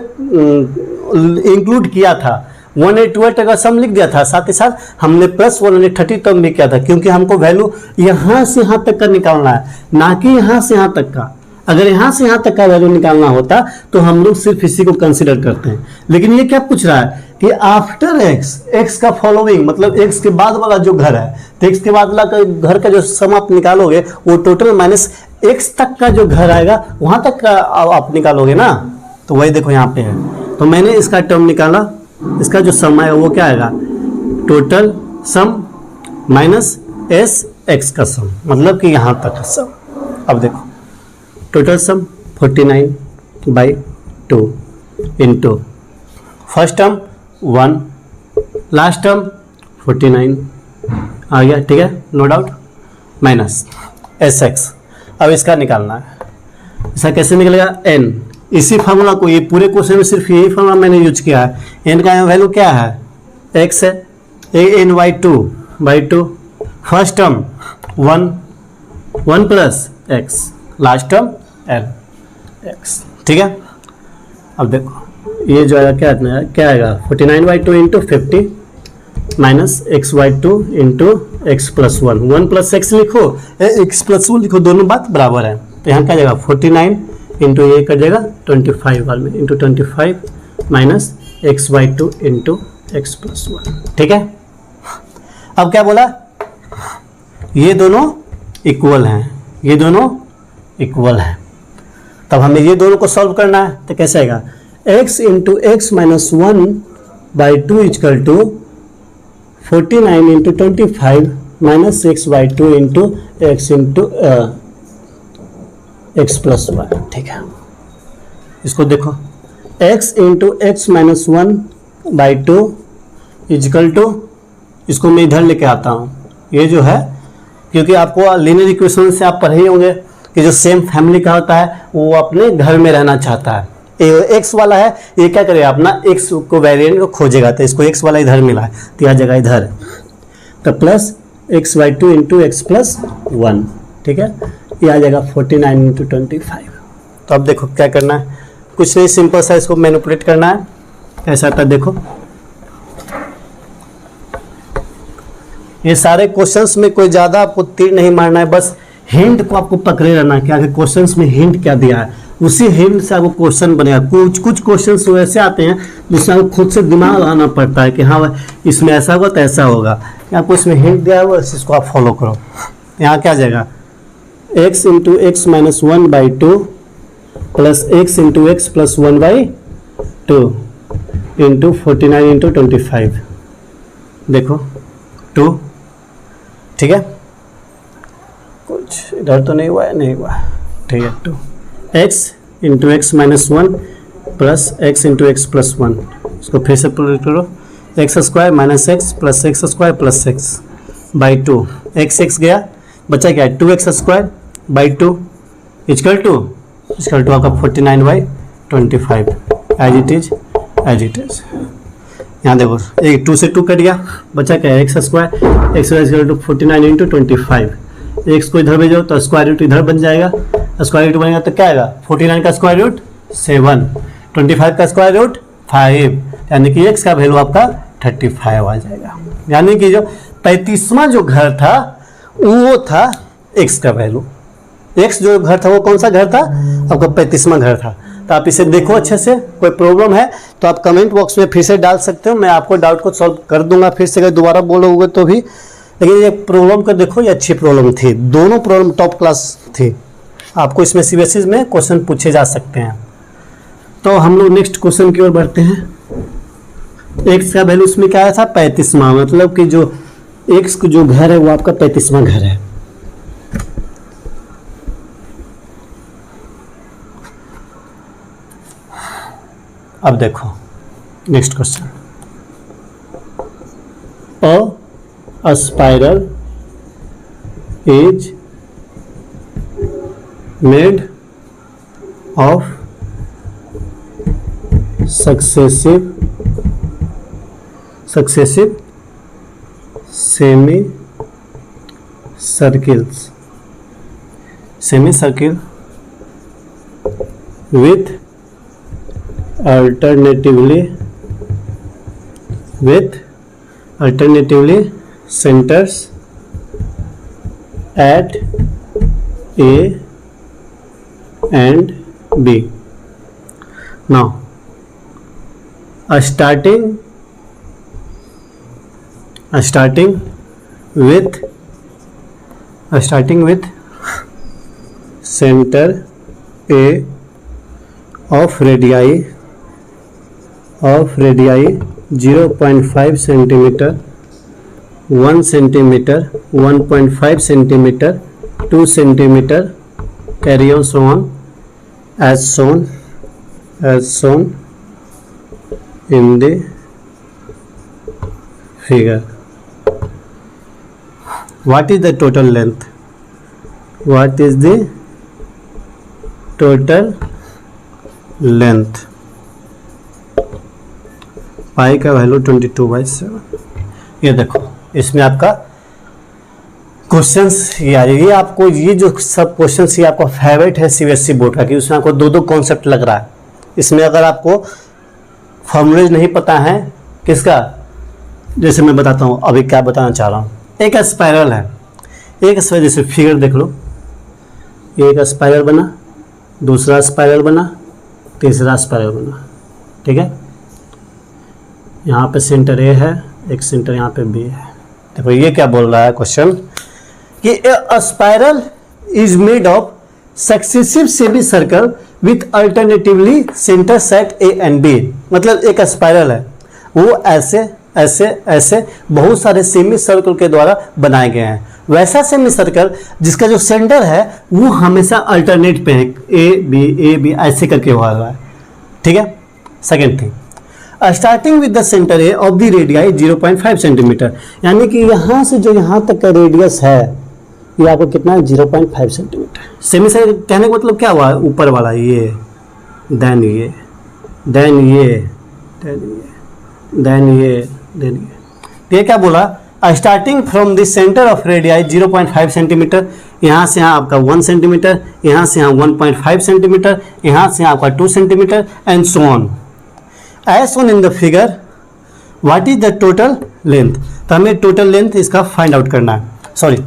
इंक्लूड किया था। 1/2 का सम लिख दिया था, साथ ही साथ हमने +130 टर्म भी किया था, क्योंकि हमको वैल्यू यहाँ से यहाँ तक का निकालना है, ना कि यहाँ से यहाँ तक का। अगर यहाँ से यहाँ तक का वैल्यू निकालना होता तो हम लोग सिर्फ इसी को कंसिडर करते हैं। लेकिन ये क्या पूछ रहा है कि आफ्टर x का फॉलोइंग, मतलब x के बाद वाला जो घर है, तो x के बाद वाला घर का जो सम आप निकालोगे वो टोटल माइनस x तक का जो घर आएगा वहाँ तक का आप निकालोगे ना। तो वही देखो यहाँ पे है। तो मैंने इसका टर्म निकाला, इसका जो सम आएगा वो क्या आएगा? टोटल सम माइनस x का सम, मतलब कि यहाँ तक का सम। अब देखो total sum 49/2 into first term 1, last term 49 आ गया। ठीक है, नो डाउट, माइनस sx। अब इसका निकालना है। इसका कैसे निकलेगा? n। इसी फार्मूला को, ये पूरे क्वेश्चन में सिर्फ यही फार्मूला मैंने यूज किया है। n का वैल्यू क्या है? x है, n/2/2। First term 1 + x, last term L x. ठीक है, अब देखो ये जो आएगा क्या आएगा 49/2 into 50 minus x/2 into x plus 1, 1 plus x लिखो एक्स प्लस 1 लिखो, दोनों बात बराबर है। तो यहाँ क्या जाएगा 49 इंटू ये कर जाएगा 25 वाल में into 25 minus x/2 into x plus 1। ठीक है, अब क्या बोला, ये दोनों इक्वल हैं, ये दोनों इक्वल हैं, तब हमें ये दोनों को सॉल्व करना है। तो कैसे आएगा x into x minus 1/2 equal to 49 into 25 minus x/2 into x into x plus 1। ठीक है, इसको देखो x into x minus 1/2 equal to, इसको मैं इधर लेके आता हूँ, ये जो है क्योंकि आपको लीनियर इक्वेशन से आप पढ़े ही होंगे कि जो सेम फैमिली का होता है वो अपने घर में रहना चाहता है। एक्स वाला है, ये क्या करेगा अपना एक्स को वेरिएंट को खोजेगा, तो इसको एक्स वाला इधर मिला है तो यह जगह इधर है, तो plus x/2 into x plus 1। ठीक है, ये आ जाएगा 49 इंटू 25। तो अब देखो क्या करना है, कुछ नहीं, सिंपल सा इसको मैनिपुलेट करना है। ऐसा आता है, देखो ये सारे क्वेश्चंस में कोई ज़्यादा आपको तीर नहीं मारना है, बस हिंट को आपको पकड़े रहना है कि आगे क्वेश्चंस में हिंट क्या दिया है, उसी हिंट से आपको क्वेश्चन बनेगा। कुछ क्वेश्चंस वैसे आते हैं जिसमें आपको खुद से दिमाग लगाना पड़ता है कि हाँ इसमें ऐसा होगा तो ऐसा होगा, आपको इसमें हिंट दिया हुआ इसको आप फॉलो करो। यहाँ क्या आ जाएगा x into x minus 1/2 plus x into x plus 1/2 into 49 into 25, देखो 2। ठीक है, कुछ इधर तो नहीं हुआ है, नहीं हुआ, ठीक है 2 x into x minus 1 plus x into x plus 1, इसको फिर से पुट करो x square minus x plus x square plus x by 2, x गया, बचा क्या है 2x square by 2 is equal to आपका 49/25 एज इट इज। यहाँ देखो एक 2 से 2 कट गया, बचा क्या है x square equal to 49 into 25, x को इधर भेजो तो स्क्वायर रूट इधर बन जाएगा, स्क्वायर रूट बनेगा तो क्या आएगा 49 का स्क्वायर रूट 7, 25 का स्क्वायर रूट 5, यानी कि एक्स का वैल्यू आपका 35 आ जाएगा। यानी कि जो 35वां जो घर था वो था एक्स का वैल्यू, एक्स जो घर था वो कौन सा घर था आपका 35वां घर था। तो आप इसे देखो अच्छे से, कोई प्रॉब्लम है तो आप कमेंट बॉक्स में फिर से डाल सकते हो, मैं आपको डाउट को सॉल्व कर दूंगा फिर से, अगर दोबारा बोलोगे तो भी। लेकिन ये प्रॉब्लम को देखो, ये अच्छी प्रॉब्लम थी, दोनों प्रॉब्लम टॉप क्लास थी, आपको इसमें सीबीएसई में क्वेश्चन पूछे जा सकते हैं। तो हम लोग नेक्स्ट क्वेश्चन की ओर बढ़ते हैं। एक्स का वैल्यू इसमें क्या आया था 35वां, मतलब कि जो एक्स का जो घर है वो आपका 35वां घर है। अब देखो next question, a spiral is made of successive semicircle with alternatively centers at A and B. Now starting with center A of radii 0.5 centimeter, 1 centimeter, 1.5 centimeter, 2 centimeter, carry on so on as shown in the figure. What is the total length? What is the total length? पाई का value 22/7। ये देखो इसमें आपका questions यार, ये आपको ये जो सब क्वेश्चंस ये आपका फेवरेट है सीबीएसई बोर्ड का, कि उसमें आपको दो दो कॉन्सेप्ट लग रहा है। इसमें अगर आपको फॉर्मूलेज नहीं पता है किसका, जैसे मैं बताता हूँ अभी क्या बताना चाह रहा हूँ। एक स्पाइरल है, एक स्पाइरल, जैसे फिगर देख लो, एक स्पाइरल बना, दूसरा स्पाइरल बना, तीसरा स्पाइरल बना, ठीक है। यहाँ पे सेंटर ए है, एक सेंटर यहाँ पे बी है। देखो ये क्या बोल रहा है क्वेश्चन, कि a spiral is made of successive semi circle with alternatively centers at A and B। मतलब एक स्पाइरल है, वो ऐसे ऐसे ऐसे बहुत सारे सेमी सर्कल के द्वारा बनाए गए हैं। वैसा सेमी सर्कल जिसका जो सेंटर है वो हमेशा अल्टरनेट पे है, ए बी ऐसे करके हुआ है, ठीक है। Second thing, starting with the centre A of the radii 0.5 centimetre, यानी कि यहाँ से जो यहाँ तक का रेडियस है ये आपको कितना है, 0.5 सेंटीमीटर। सेमी सर्कल कहने का मतलब क्या हुआ, ऊपर वाला ये, देन ये, देन ये, देन ये, ये क्या बोला, starting from the centre of radii 0.5 centimetre, यहाँ से यहाँ आपका 1 सेंटीमीटर, यहाँ से यहाँ 1.5 सेंटीमीटर, यहाँ से यहाँ आपका 2 centimetre and so on. As shown in the figure, what is the total length। तो हमें टोटल लेंथ इसका फाइंड आउट करना है। सॉरी,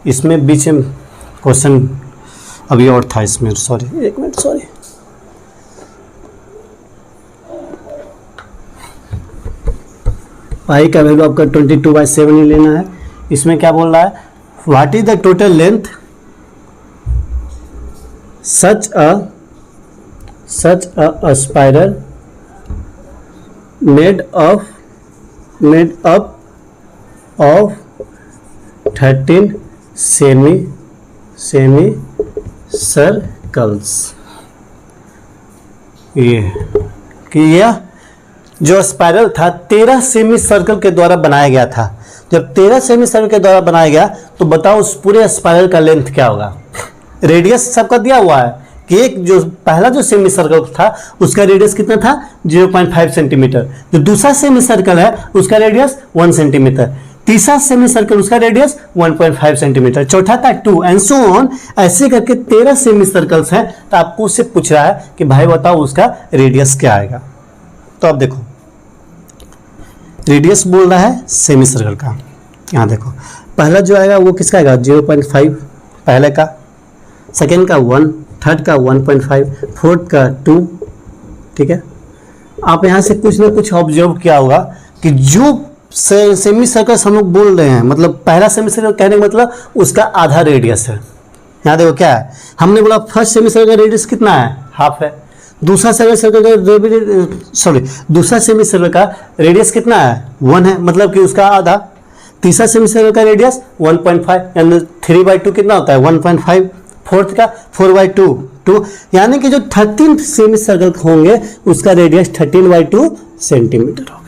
इसमें बीच में क्वेश्चन अभी और था इसमें, सॉरी एक मिनट, सॉरी। पाई का वैल्यू आपका 22/7 ही लेना है। इसमें क्या बोल रहा है, what is the total length such a spiral made up of 13 semi circles। ये कि यह जो स्पाइरल था 13 सेमी सर्कल के द्वारा बनाया गया था। जब 13 सेमी सर्कल के द्वारा बनाया गया तो बताओ उस पूरे स्पाइरल का लेंथ क्या होगा। रेडियस सबका दिया हुआ है कि एक जो पहला जो सेमी सर्कल था उसका रेडियस कितना था, 0.5 सेंटीमीटर। जो दूसरा सेमी सर्कल है उसका रेडियस 1 सेंटीमीटर, तीसरा सेमी सर्कल उसका रेडियस 1.5 सेंटीमीटर, चौथा था 2 एंड सो ऑन। ऐसे करके 13 सेमी सर्कल्स हैं। तो आपको उससे पूछ रहा है कि भाई बताओ उसका रेडियस क्या आएगा। तो अब देखो रेडियस बोल रहा है सेमी सर्कल का। यहाँ देखो पहला जो आएगा वो किसका आएगा, 0.5 पहले का, सेकेंड का 1, थर्ड का 1.5, फोर्थ का 2, ठीक है। आप यहाँ से कुछ ना कुछ ऑब्जर्व किया होगा कि जो सेमी सर्कल हम लोग बोल रहे हैं, मतलब पहला सेमी सर्कल कहने का मतलब उसका आधा रेडियस है। यहाँ देखो क्या है, हमने बोला फर्स्ट सेमी सर्कल का रेडियस कितना है, हाफ है। दूसरा सेमी सर्कल का दूसरा सेमी सर्कल का रेडियस कितना है, 1 है, मतलब कि उसका आधा। तीसरा सेमी सर्कल का रेडियस 1.5, यानी 3/2 कितना होता है, 1.5। फोर्थ का 4/2, यानी कि जो 13 सेमी सर्कल होंगे उसका रेडियस 13/2 सेंटीमीटर होगा।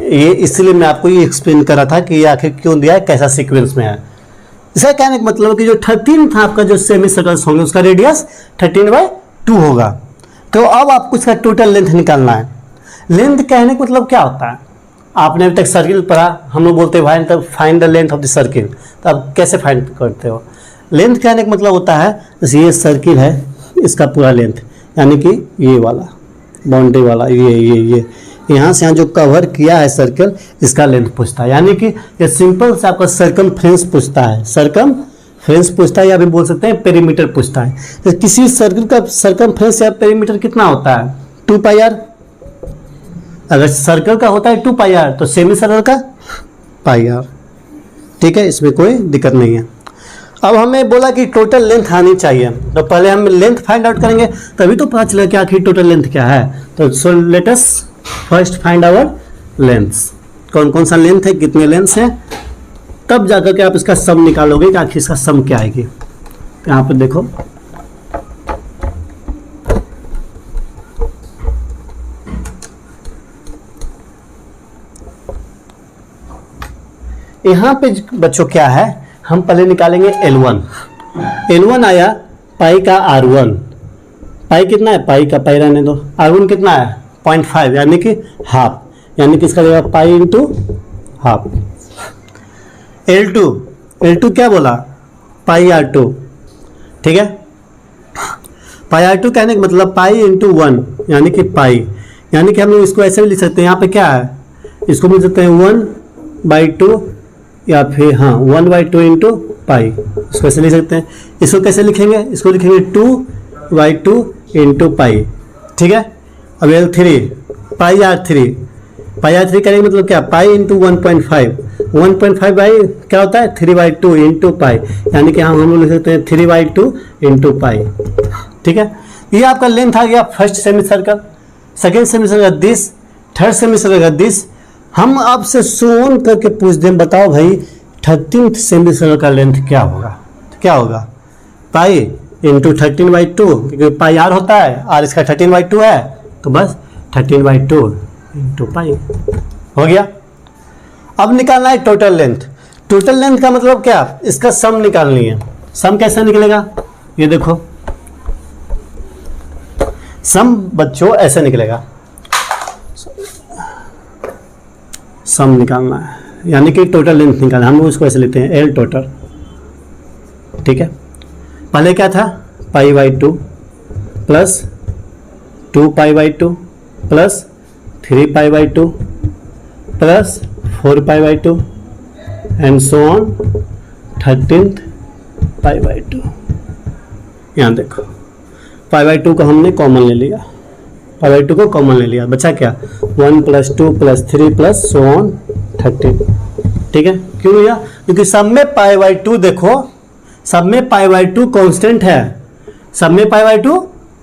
ये इसलिए मैं आपको ये एक्सप्लेन करा था कि ये आखिर क्यों दिया है, कैसा सीक्वेंस में है। इसका कहने का मतलब कि जो 13 था आपका जो सेमी सर्कल्स होंगे उसका रेडियस 13/2 होगा। तो अब आपको इसका टोटल लेंथ निकालना है। लेंथ कहने का मतलब क्या होता है, आपने अभी तक सर्किल पढ़ा, हम लोग बोलते हैं भाई तब find the length of the circle. तो आप कैसे फाइंड करते हो, लेंथ कहने का मतलब होता है जैसे ये सर्किल है इसका पूरा लेंथ, यानी कि ये वाला बाउंड्री वाला ये यहाँ से यहाँ जो कवर किया है सर्कल इसका लेंथ पूछता है। यानी कि ये सिंपल से आपका सरकमफ्रेंस पूछता है, सरकमफ्रेंस पूछता है, या भी बोल सकते हैं पेरीमीटर पूछता है। तो किसी सर्किल का सरकमफ्रेंस या पेरीमीटर कितना होता है, 2πr। अगर सर्कल का होता है 2πr तो सेमी सर्कल का πr, ठीक है, इसमें कोई दिक्कत नहीं है। अब हमें बोला कि टोटल लेंथ आनी चाहिए, तो पहले हम लेंथ फाइंड आउट करेंगे तभी तो पता चलेगा कि आखिर टोटल लेंथ क्या है। तो so let us first find our lengths, कौन कौन सा लेंथ है, कितने लेंथ्स हैं, तब जाकर के आप इसका सम निकालोगे कि आखिर इसका सम क्या आएगी। तो यहाँ पर देखो यहाँ पे बच्चों क्या है, हम पहले निकालेंगे L1 आया पाई का R1, पाई कितना है, पाई का पाई रहने दो, R1 कितना है 0.5 यानी कि हाफ, यानी कि इसका जगह पाई इंटू हाफ। L2 क्या बोला, पाई R2, ठीक है। पाई R2 कहने का मतलब पाई इंटू 1 यानी कि पाई, यानी कि हम लोग इसको ऐसे भी लिख सकते हैं, यहाँ पे क्या है, इसको लिख सकते हैं 1/2 या फिर हाँ 1/2 इंटू पाई, इसको ऐसे लिख सकते हैं। इसको कैसे लिखेंगे, इसको लिखेंगे 2/2 इंटू पाई, ठीक है। अब L3 पाई R3, पाई R3 करेंगे मतलब क्या, पाई इंटू 1.5 बाई क्या होता है 3/2 इंटू पाई, यानी कि हम लोग लिख सकते हैं 3/2 इंटू पाई, ठीक है। ये आपका लेंथ आ गया फर्स्ट सेमीस्टर का, सेकेंड सेमीस्टर का दिस, थर्ड सेमीस्टर का दिस। हम आपसे सोन करके पूछ दें, बताओ भाई 13th सेमीस्टर का लेंथ क्या होगा, तो क्या होगा, पाई इंटू 13/2, क्योंकि पाई आर होता है, आर इसका 13/2 है, तो बस 13/2 इंटू पाई हो गया। अब निकालना है टोटल लेंथ। टोटल लेंथ का मतलब क्या, इसका सम निकालनी है। सम कैसे निकलेगा, ये देखो, सम बच्चों ऐसे निकलेगा, सम निकालना है यानी कि टोटल लेंथ निकालना, हम लोग इसको ऐसे लेते हैं एल टोटल, ठीक है। पहले क्या था, pi plus 2π/2 plus 3π/2 plus 4π/2 and so on 13th π/2। यहाँ देखो π/2 को हमने कॉमन ले लिया, π/2 को कॉमन ले लिया, बचा क्या 1 + 2 + 3 प्लस सो ऑन 13, ठीक है। क्यों लिया, क्योंकि सब में π/2 देखो, सब में π/2 कांस्टेंट है, सब में π/2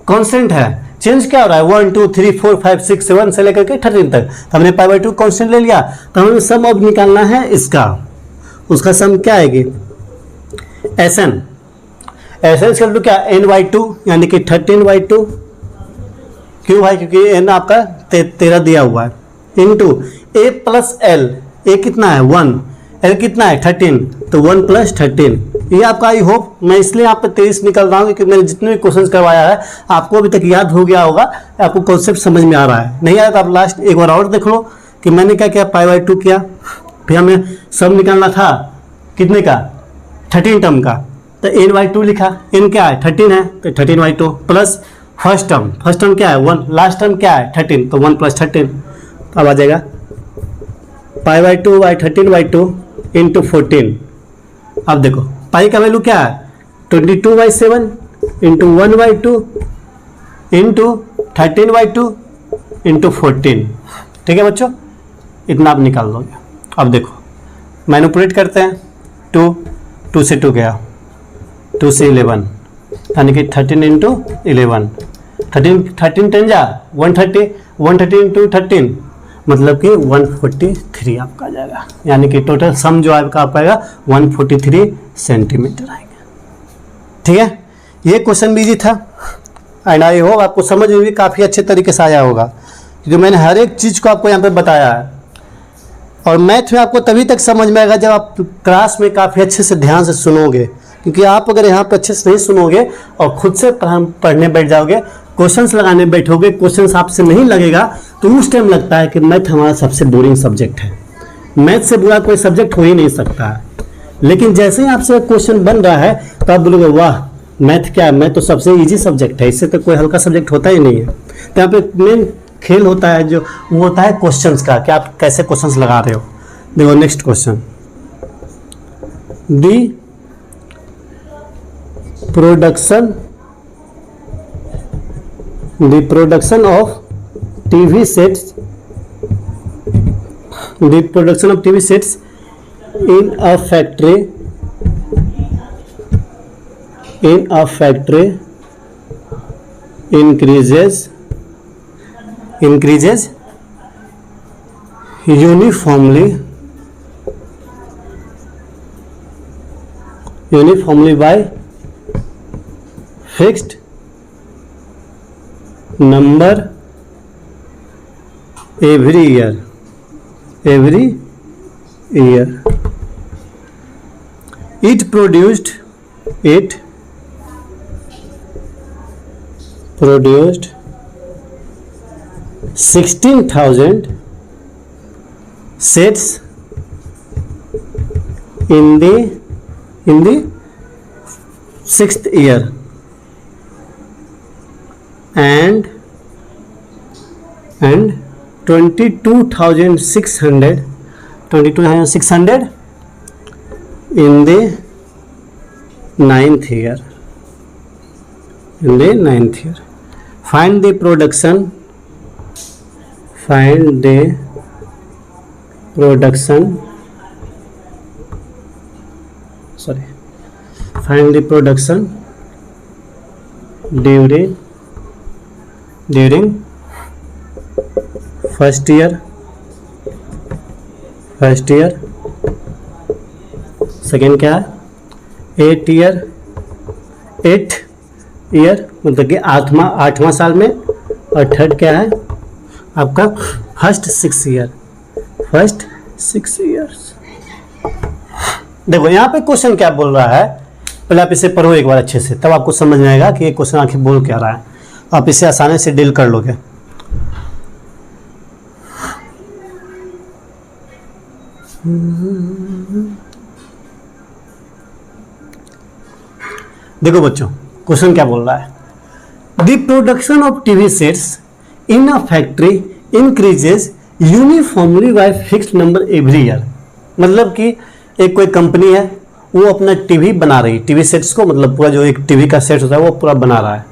कांस्टेंट है, चेंज क्या हो रहा है 1 2 3 4 5 6 7 से लेकर के 13 तक, तो हमने π/2 कांस्टेंट ले लिया। तो हमें सम अब निकालना है इसका, उसका सम क्या आएगी, Sn इक्वल टू क्या n/2 यानी कि 13/2, क्यों भाई, क्योंकि n आपका 13 दिया हुआ है, into a plus l, a कितना है 1, l कितना है 13, तो 1 + 13। ये आपका आई होप मैं इसलिए आप पे 23 निकल रहा हूँ क्योंकि मैंने जितने भी क्वेश्चंस करवाया है आपको अभी तक याद हो गया होगा, आपको कॉन्सेप्ट समझ में आ रहा है। नहीं आया तो आप लास्ट एक बार और देख लो कि मैंने क्या किया, π/2 किया, फिर हमें सम निकालना था कितने का 13 टर्म का, तो n/2 लिखा, n क्या है 13 है, तो 13/2 प्लस फर्स्ट टर्म क्या है 1, लास्ट टर्म क्या है 13, तो 1 + 13, अब आ जाएगा π/2/13/2 इंटू 14। अब देखो पाई का वैल्यू क्या है 22/7 इंटू 1/2 इंटू 13/2 इंटू 14, ठीक है बच्चों, इतना आप निकाल लोगे। अब देखो मैनिपुलेट करते हैं, 2 से 2 गया, 2 से 11 यानी कि 13 इंटू 11, 13 10 जा 130, 130 इंटू 13 मतलब कि 143 आपका आ जाएगा, यानी कि टोटल सम जो आपका आ पाएगा 143 सेंटीमीटर आएगा, ठीक है। ये क्वेश्चन भी इजी था एंड आई होप आपको समझ में भी काफ़ी अच्छे तरीके से आया होगा, क्योंकि मैंने हर एक चीज़ को आपको यहाँ पे बताया है। और मैथ में आपको तभी तक समझ में आएगा जब आप क्लास में काफ़ी अच्छे से ध्यान से सुनोगे, क्योंकि आप अगर यहाँ पे अच्छे से नहीं सुनोगे और खुद से पढ़ने बैठ जाओगे, क्वेश्चंस लगाने बैठोगे, क्वेश्चंस आपसे नहीं लगेगा, तो उस टाइम लगता है कि मैथ हमारा सबसे बोरिंग सब्जेक्ट है, मैथ से बुरा कोई सब्जेक्ट हो ही नहीं सकता है। लेकिन जैसे ही आपसे क्वेश्चन बन रहा है तो आप बोलोगे वाह मैथ क्या है, मैथ तो सबसे ईजी सब्जेक्ट है, इससे तो कोई हल्का सब्जेक्ट होता ही नहीं है। तो यहाँ पे मेन खेल होता है जो वो होता है क्वेश्चंस का, कि आप कैसे क्वेश्चंस लगा रहे हो। देखो next question, the production of TV sets in a factory increases uniformly by fixed number every year. It produced 16,000 sets in the in the 6th year and 22,600 in the 9th year. Find the production during first year, second क्या है 8 year मतलब कि आठवां साल में, और third क्या है आपका फर्स्ट 6 ईयर्स। देखो यहाँ पे क्वेश्चन क्या बोल रहा है, पहले आप इसे पढ़ो एक बार अच्छे से, तब आपको समझ में आएगा कि ये क्वेश्चन आखिर बोल क्या रहा है, आप इसे आसानी से डील कर लोगे। देखो बच्चों क्वेश्चन क्या बोल रहा है, the production of TV sets in a factory increases uniformly by fixed number every year. मतलब कि एक कोई कंपनी है, वो अपना टीवी बना रही, टीवी सेट्स को, मतलब पूरा जो एक टीवी का सेट होता है वो पूरा बना रहा है।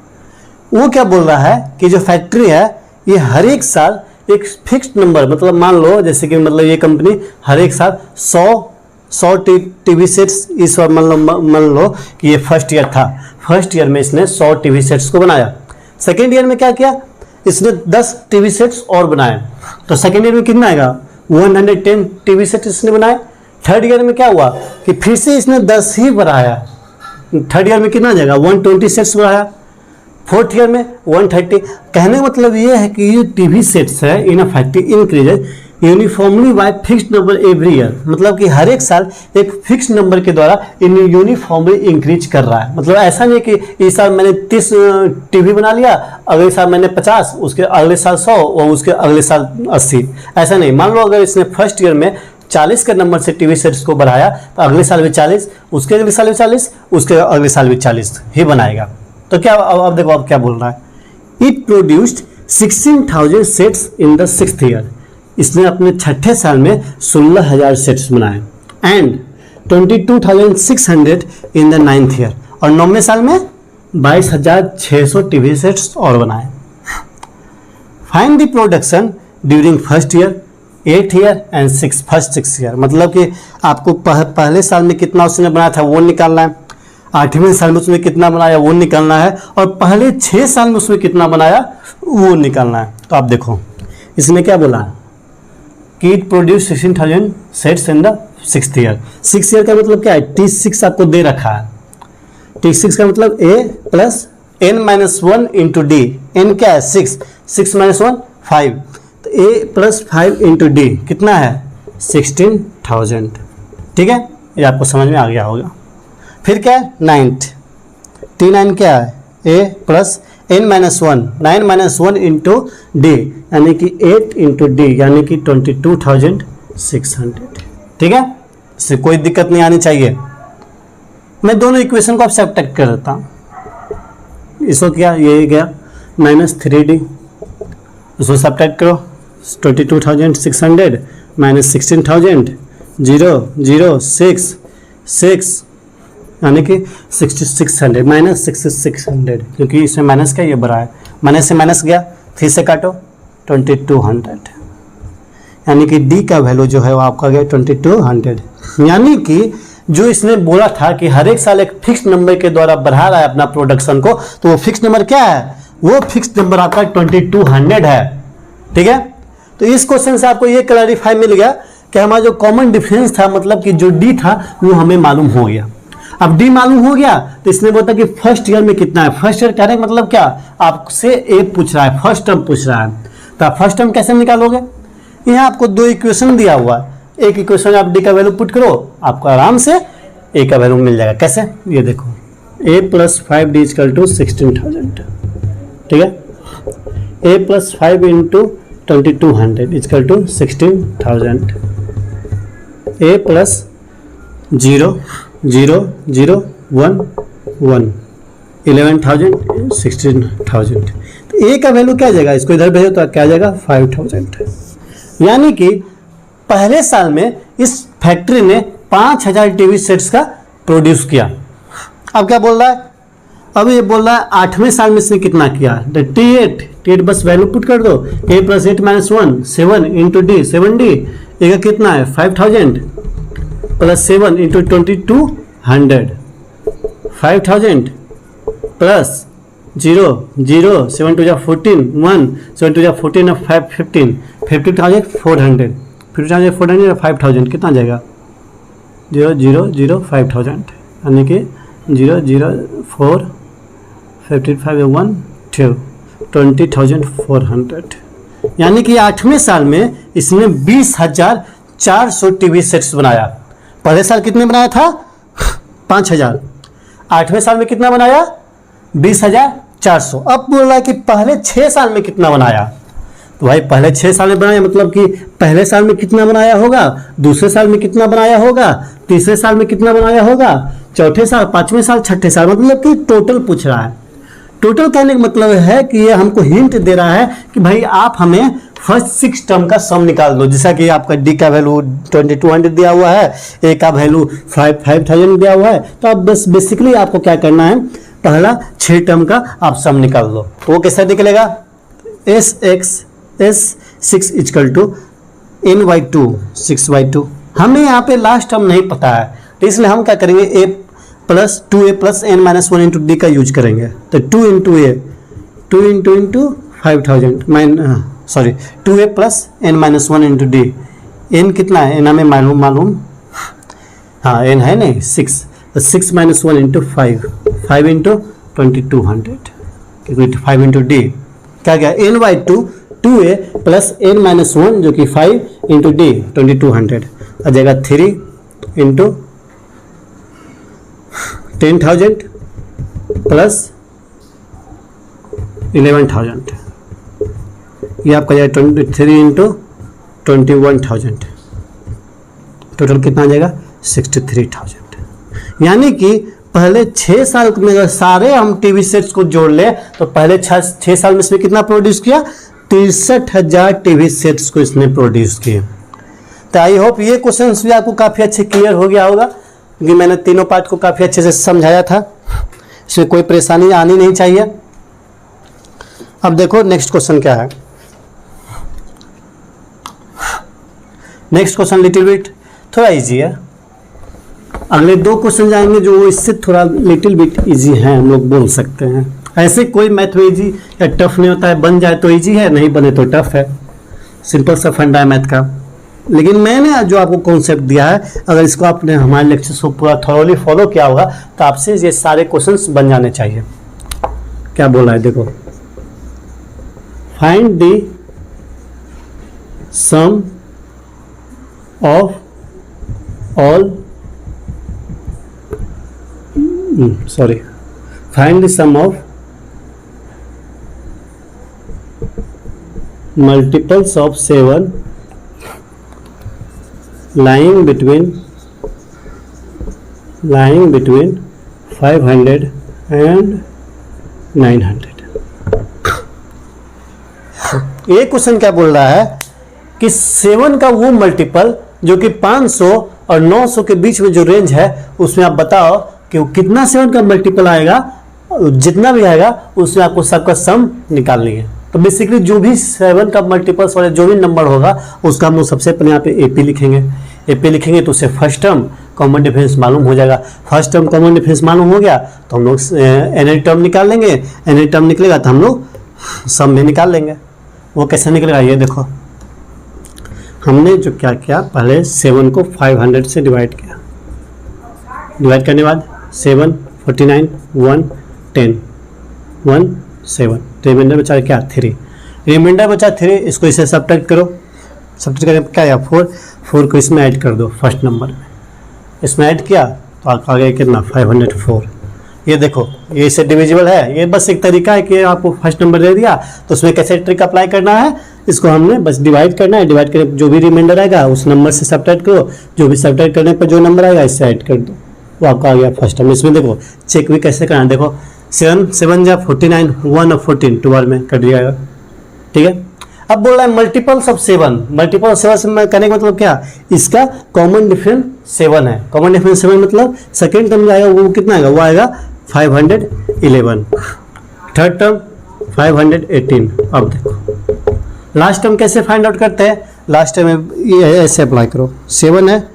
वो क्या बोल रहा है कि जो फैक्ट्री है ये हर एक साल एक फिक्स्ड नंबर, मतलब मान लो जैसे कि मतलब ये कंपनी हर एक साल 100 टीवी सेट्स, इस बार मान लो कि ये फर्स्ट ईयर था, फर्स्ट ईयर में इसने 100 टीवी सेट्स को बनाया। सेकेंड ईयर में क्या किया, इसने 10 टीवी सेट्स और बनाए, तो सेकेंड ईयर में कितना आएगा 110 टीवी सेट्स इसने बनाए। थर्ड ईयर में क्या हुआ कि फिर से इसने 10 ही बढ़ाया, थर्ड ईयर में कितना आ जाएगा 120 सेट्स बढ़ाया। फोर्थ ईयर में 130। कहने का मतलब ये है कि ये टीवी सेट्स है in a factory increases uniformly by fixed number every year, मतलब कि हर एक साल एक फिक्स नंबर के द्वारा इन यूनिफॉर्मली इंक्रीज कर रहा है। मतलब ऐसा नहीं कि इस साल मैंने 30 टीवी बना लिया, अगले साल मैंने 50, उसके अगले साल 100 और उसके अगले साल 80, ऐसा नहीं। मान लो अगर इसने फर्स्ट ईयर में 40 के नंबर से टीवी सेट्स को बढ़ाया तो अगले साल भी 40, उसके अगले साल भी 40, उसके अगले साल भी 40 ही बनाएगा। तो क्या अब देखो अब क्या बोल रहा है, it produced 16,000 sets in the 6th year. इसने अपने छठे साल में 16,000 सेट्स बनाए and 22,600 in the 9th year, और 9वें साल में 22,600 टीवी सेट्स और बनाए। Find the production during first year, 8th year and first 6 year. मतलब कि आपको पहले साल में कितना उसने बनाया था वो निकालना है, 8वें साल में उसमें कितना बनाया वो निकालना है, और पहले 6 साल में उसमें कितना बनाया वो निकालना है। तो आप देखो इसमें क्या बोला कि it produce 16,000 sets in the 6th year. 6 year का मतलब क्या है, T6 आपको दे रखा है। T6 का मतलब A plus n-1 into D, n क्या है 6, 6 - 1 5, तो A प्लस 5 इंटू डी कितना है 16,000। ठीक है, ये आपको समझ में आ गया होगा। फिर क्या है 9th, T9 क्या है A plus n-1, 9 - 1 into D, यानी कि 8 इंटू डी, यानी कि 22,600। ठीक है, इससे कोई दिक्कत नहीं आनी चाहिए। मैं दोनों इक्वेशन को अब सब्ट्रैक्ट कर देता हूँ। इसको क्या, ये गया -3D, इसको सब्ट्रैक्ट करो, 22,600 - 16,000, 0 0 6 6, यानी कि 6,600 - 6,600, क्योंकि इसमें माइनस का ये बड़ा है, माइनस से माइनस गया, 3 से काटो 2200, यानी कि डी का वैल्यू जो है वो आपका गया 2200। यानी कि जो इसने बोला था कि हर एक साल एक फिक्स नंबर के द्वारा बढ़ा रहा है अपना प्रोडक्शन को, तो वो फिक्स नंबर क्या है, वो फिक्स नंबर आपका 2200 है। ठीक है, तो इस क्वेश्चन से आपको ये क्लैरिफाई मिल गया कि हमारा जो कॉमन डिफरेंस था, मतलब कि जो डी था वो हमें मालूम हो गया। अब डी मालूम हो गया तो इसने बोला कि फर्स्ट ईयर में कितना है। फर्स्ट ईयर कहने का मतलब क्या, आपसे ए पूछ रहा है, फर्स्ट टर्म पूछ रहा है, तो आप फर्स्ट टर्म कैसे निकालोगे। यहाँ आपको 2 इक्वेशन दिया हुआ है, एक इक्वेशन आप डी का वैल्यू पुट करो, आपको आराम से ए का वैल्यू मिल जाएगा। कैसे, ये देखो a + 5d = 16,000। ठीक है, a + 5 इंटू 2200 = 16,000, a + 0 0 0 1 1, 11,000 16,000। तो ए का वैल्यू क्या आ जाएगा, इसको इधर भेजो तो क्या आ जाएगा 5,000। यानी कि पहले साल में इस फैक्ट्री ने 5,000 टीवी सेट्स का प्रोड्यूस किया। अब क्या बोल रहा है, अब ये बोल रहा है 8वें साल में इसने कितना किया, T8 बस वैल्यू पुट कर दो, A + 8 - 1 7 × D 7D, ए का कितना है 5,000 + 7 × 2200, 5,000 + 0 0 7 2 14 1 7 2 14 और 5 15 15,400 15,400 5,000 कितना आ जाएगा 0 0 0 5,000, यानी कि 0 0 4 55 1 2 20,400। यानी कि 8वें साल में इसने 20,400 टीवी सेट्स बनाया। पहले साल कितने बनाया था 5,000, 8वें साल में कितना बनाया 20,400। अब बोल रहा है कि पहले 6 साल में कितना बनाया, तो भाई पहले 6 साल में बनाया मतलब कि पहले साल में कितना बनाया होगा, दूसरे साल में कितना बनाया होगा, तीसरे साल में कितना बनाया होगा, चौथे साल, 5वें साल, 6ठे साल, मतलब कि टोटल पूछ रहा है। टोटल कहने का मतलब है कि ये हमको हिंट दे रहा है कि भाई आप हमें फर्स्ट 6 टर्म का सम निकाल दो। जैसा कि आपका डी का वैल्यू 2200 दिया हुआ है, ए का वैल्यू 5,000 दिया हुआ है, तो आप बस बेसिकली आपको क्या करना है, पहला 6 टर्म का आप सम निकाल लो। तो वो कैसा निकलेगा, S 6 = n/2 6/2। हमें यहाँ पे लास्ट टर्म नहीं पता है, तो इसलिए हम क्या करेंगे a + 2a + n - 1 × d का यूज करेंगे। तो 2 × a 2 × 5,000 2a + n - 1 × d, n कितना है, n हमें मालूम हाँ n है नहीं 6, तो 6 - 1 × 5 5 × 2200 5 × d क्या गया n/2 2a + n - 1 जो कि 5 × d 2200 आ जाएगा 3 × 10,000 + 11,000, ये आपका जाएगा 23 × 21,000, टोटल कितना आ जाएगा 63,000। यानी कि पहले 6 साल में अगर सारे हम टीवी सेट्स को जोड़ ले तो पहले 6 साल में इसने कितना प्रोड्यूस किया, 63,000 टीवी सेट्स को इसने प्रोड्यूस किए। तो आई होप ये क्वेश्चन भी आपको काफ़ी अच्छे क्लियर हो गया होगा, क्योंकि मैंने तीनों पार्ट को काफ़ी अच्छे से समझाया था, इसमें कोई परेशानी आनी नहीं चाहिए। अब देखो नेक्स्ट क्वेश्चन क्या है। नेक्स्ट क्वेश्चन लिटिल बिट थोड़ा इजी है, अगले 2 क्वेश्चन जाएंगे जो इससे थोड़ा लिटिल बिट इजी है, हम लोग बोल सकते हैं। ऐसे कोई मैथ में इजी या टफ नहीं होता है, बन जाए तो इजी है, नहीं बने तो टफ है, सिंपल सा फंडा है मैथ का। लेकिन मैंने जो आपको कॉन्सेप्ट दिया है, अगर इसको आपने हमारे लेक्चर को पूरा थॉरोली फॉलो किया होगा तो आपसे ये सारे क्वेश्चंस बन जाने चाहिए। क्या बोला है देखो, find the sum of all find the sum of multiples of 7 lying between 500 and 900। ये क्वेश्चन क्या बोल रहा है कि 7 का वो मल्टीपल जो कि 500 और 900 के बीच में जो रेंज है उसमें आप बताओ कि वो कितना 7 का मल्टीपल आएगा, जितना भी आएगा उसमें आपको सबका सम निकालनी है। तो बेसिकली जो भी 7 का मल्टीपल्स वाले जो भी नंबर होगा उसका हम लोग सबसे पहले यहाँ पे एपी लिखेंगे। एपी लिखेंगे तो उससे फर्स्ट टर्म कॉमन डिफरेंस मालूम हो जाएगा। फर्स्ट टर्म कॉमन डिफरेंस मालूम हो गया तो हम लोग एनएल टर्म निकाल लेंगे। एनएल टर्म निकलेगा तो हम लोग सम भी निकाल लेंगे। वो कैसे निकलेगा ये देखो, हमने जो क्या किया, पहले 7 को 500 से डिवाइड किया, डिवाइड करने के बाद 7 49 1 10 1 7, रिमाइंडर बचा क्या 3, रिमाइंडर बचा 3, इसको इसे सब्ट्रैक्ट करो, सब्ट्रैक्ट करने क्या आया 4 को इसमें ऐड कर दो फर्स्ट नंबर में, इसमें ऐड किया तो आ गया कितना 504। ये देखो ये इससे डिविजिबल है, ये बस एक तरीका है कि आपको फर्स्ट नंबर दे दिया तो उसमें कैसे ट्रिक अप्लाई करना है, इसको हमने बस डिवाइड करना है, डिवाइड करके जो भी रिमाइंडर आएगा उस नंबर से सब्ट्रैक्ट करो, जो भी सब्ट्रैक्ट करने पर जो नंबर आएगा इससे ऐड कर दो, वो आपका आ गया फर्स्ट टर्म। इसमें देखो चेक भी कैसे करना है, देखो 7 जा 49, 1 और 14 2 बार में कट जाएगा, ठीक है। अब बोल रहा है मल्टीपल्स ऑफ 7, मल्टीपल ऑफ 7 से करने का मतलब क्या, इसका कॉमन डिफरेंस 7 है। कॉमन डिफरेंस 7 मतलब सेकेंड टर्म जो आएगा वो कितना आएगा, वो आएगा 511, थर्ड टर्म 518। अब देखो लास्ट टर्म कैसे फाइंड आउट करते हैं, लास्ट टर्म में ये ऐसे अप्लाई करो, 7 है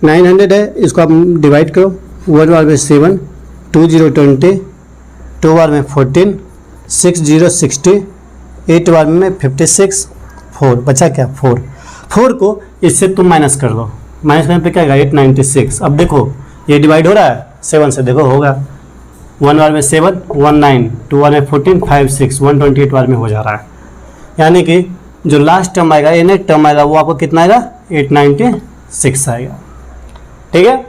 900 है, इसको आप डिवाइड करो, 1 बार में 7, 2 0 20, 2 बार में 14, 6 0 60, 8 बार में 56, 4 बचा क्या 4 को इससे तुम माइनस कर दो, माइनस करने पे क्या आएगा 896। अब देखो ये डिवाइड हो रहा है 7 से, देखो होगा 1 बार में 7 19, 2 बार में 14 5 6 128 बार में हो जा रहा है। यानी कि जो लास्ट टर्म आएगा ये नेट टर्म आएगा वो आपको कितना आएगा 896 आएगा, ठीक है।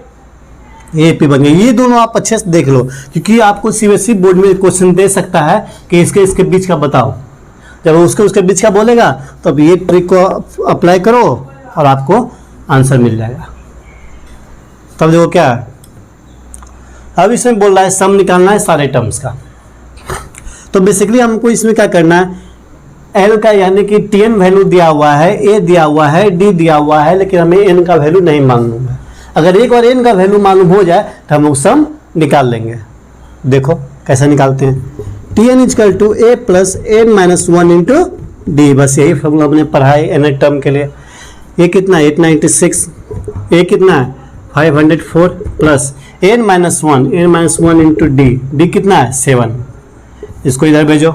ये पी बन गया। ये दोनों आप अच्छे से देख लो क्योंकि आपको सीबीएसई बोर्ड में क्वेश्चन दे सकता है कि इसके बीच का बताओ, जब उसके बीच का बोलेगा तो अब ये ट्रिक को अप्लाई करो और आपको आंसर मिल जाएगा। तब देखो क्या है, अब इसमें बोल रहा है सम निकालना है सारे टर्म्स का। तो बेसिकली हमको इसमें क्या करना है, एल का यानी कि टीएन वैल्यू दिया हुआ है, ए दिया हुआ है, डी दिया हुआ है, लेकिन हमें एन का वैल्यू नहीं मालूम है। अगर एक बार एन का वैल्यू मालूम हो जाए तो हम लोग सम निकाल लेंगे। देखो कैसे निकालते हैं, T N is equal to A plus N minus 1 into D, बस यही फॉर्मूला हमने पढ़ा है एन टर्म के लिए। ये कितना 896, ए कितना है 504 plus N minus 1 into D, D कितना है 7, इसको इधर भेजो,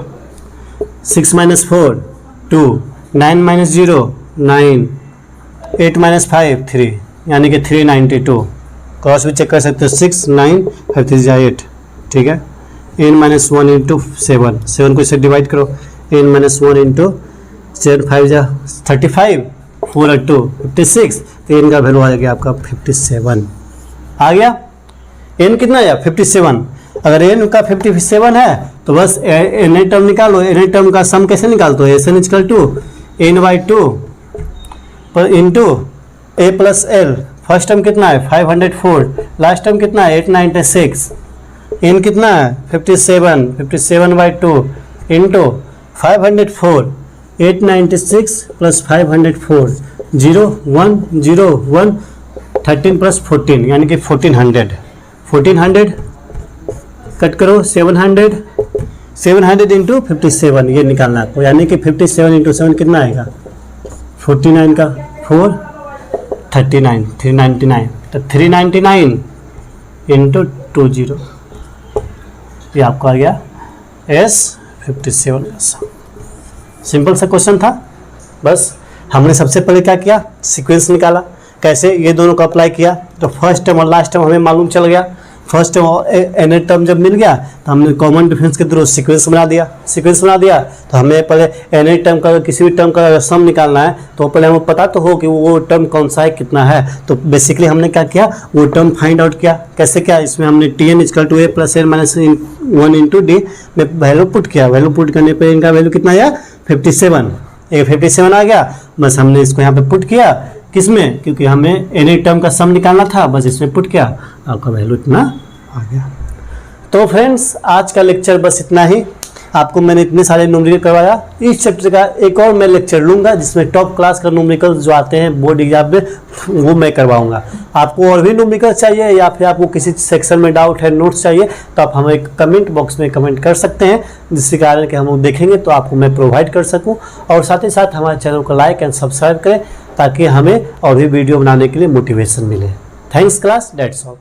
6 माइनस 4 2, 9 माइनस 0 9, 8 माइनस 5 3, यानी कि 392। क्रॉस भी चेक कर सकते हो, 6 9 5 3 8, ठीक है। एन माइनस 1 इंटू 7 को इससे डिवाइड करो, एन माइनस 1 इंटू 7 5 जा 35, 4 और 2 56, तो एन का वैल्यू आ गया आपका 57 आ गया। एन कितना आया 57। अगर एन का 57 है तो बस एन टर्म निकालो। एन टर्म का सम कैसे निकालते हो, S N is equal to N by 2 पर into A plus L. First term कितना है 504, लास्ट टर्म कितना है 896, एन कितना है 57 बाई 2 इंटू 504, 896 प्लस 504 0 1 0 1 13 प्लस 14 यानी कि 1400 कट करो, 700 इंटू 57 ये निकालना आपको, यानी कि 57 इंटू 7 कितना आएगा 49 का 4 39 399, तो 399 इंटू 20 ये आपको आ गया S57। सिंपल सा क्वेश्चन था। बस हमने सबसे पहले क्या किया, सीक्वेंस निकाला। कैसे, ये दोनों को अप्लाई किया तो फर्स्ट टर्म और लास्ट टर्म हमें मालूम चल गया। फर्स्ट टर्म और एन टर्म जब मिल गया तो हमने कॉमन डिफरेंस के थ्रू सीक्वेंस बना दिया। तो हमें पहले एन टर्म का किसी भी टर्म का सम निकालना है तो पहले हमें पता तो हो कि वो टर्म कौन सा है, कितना है। तो बेसिकली हमने क्या किया, वो टर्म फाइंड आउट किया। कैसे किया, इसमें हमने T N is equal to A plus N minus 1 into D में वैल्यू पुट किया। वैल्यू पुट करने पर इनका वैल्यू कितना आया 57, ये 57 आ गया। बस हमने इसको यहाँ पे पुट किया, किसमें, क्योंकि हमें एनी टर्म का सम निकालना था, बस इसमें पुट किया, आपका वैल्यू इतना आ गया। तो फ्रेंड्स आज का लेक्चर बस इतना ही। आपको मैंने इतने सारे न्यूमेरिकल करवाया। इस चैप्टर का एक और मैं लेक्चर लूंगा जिसमें टॉप क्लास का न्यूमेरिकल जो आते हैं बोर्ड एग्जाम में वो मैं करवाऊंगा। आपको और भी न्यूमेरिकल चाहिए या फिर आपको किसी सेक्शन में डाउट है, नोट्स चाहिए, तो आप हमें कमेंट बॉक्स में कमेंट कर सकते हैं, जिसके कारण कि हम लोग देखेंगे तो आपको मैं प्रोवाइड कर सकूँ। और साथ ही साथ हमारे चैनल को लाइक एंड सब्सक्राइब करें ताकि हमें और भी वीडियो बनाने के लिए मोटिवेशन मिले। Thanks class, that's all.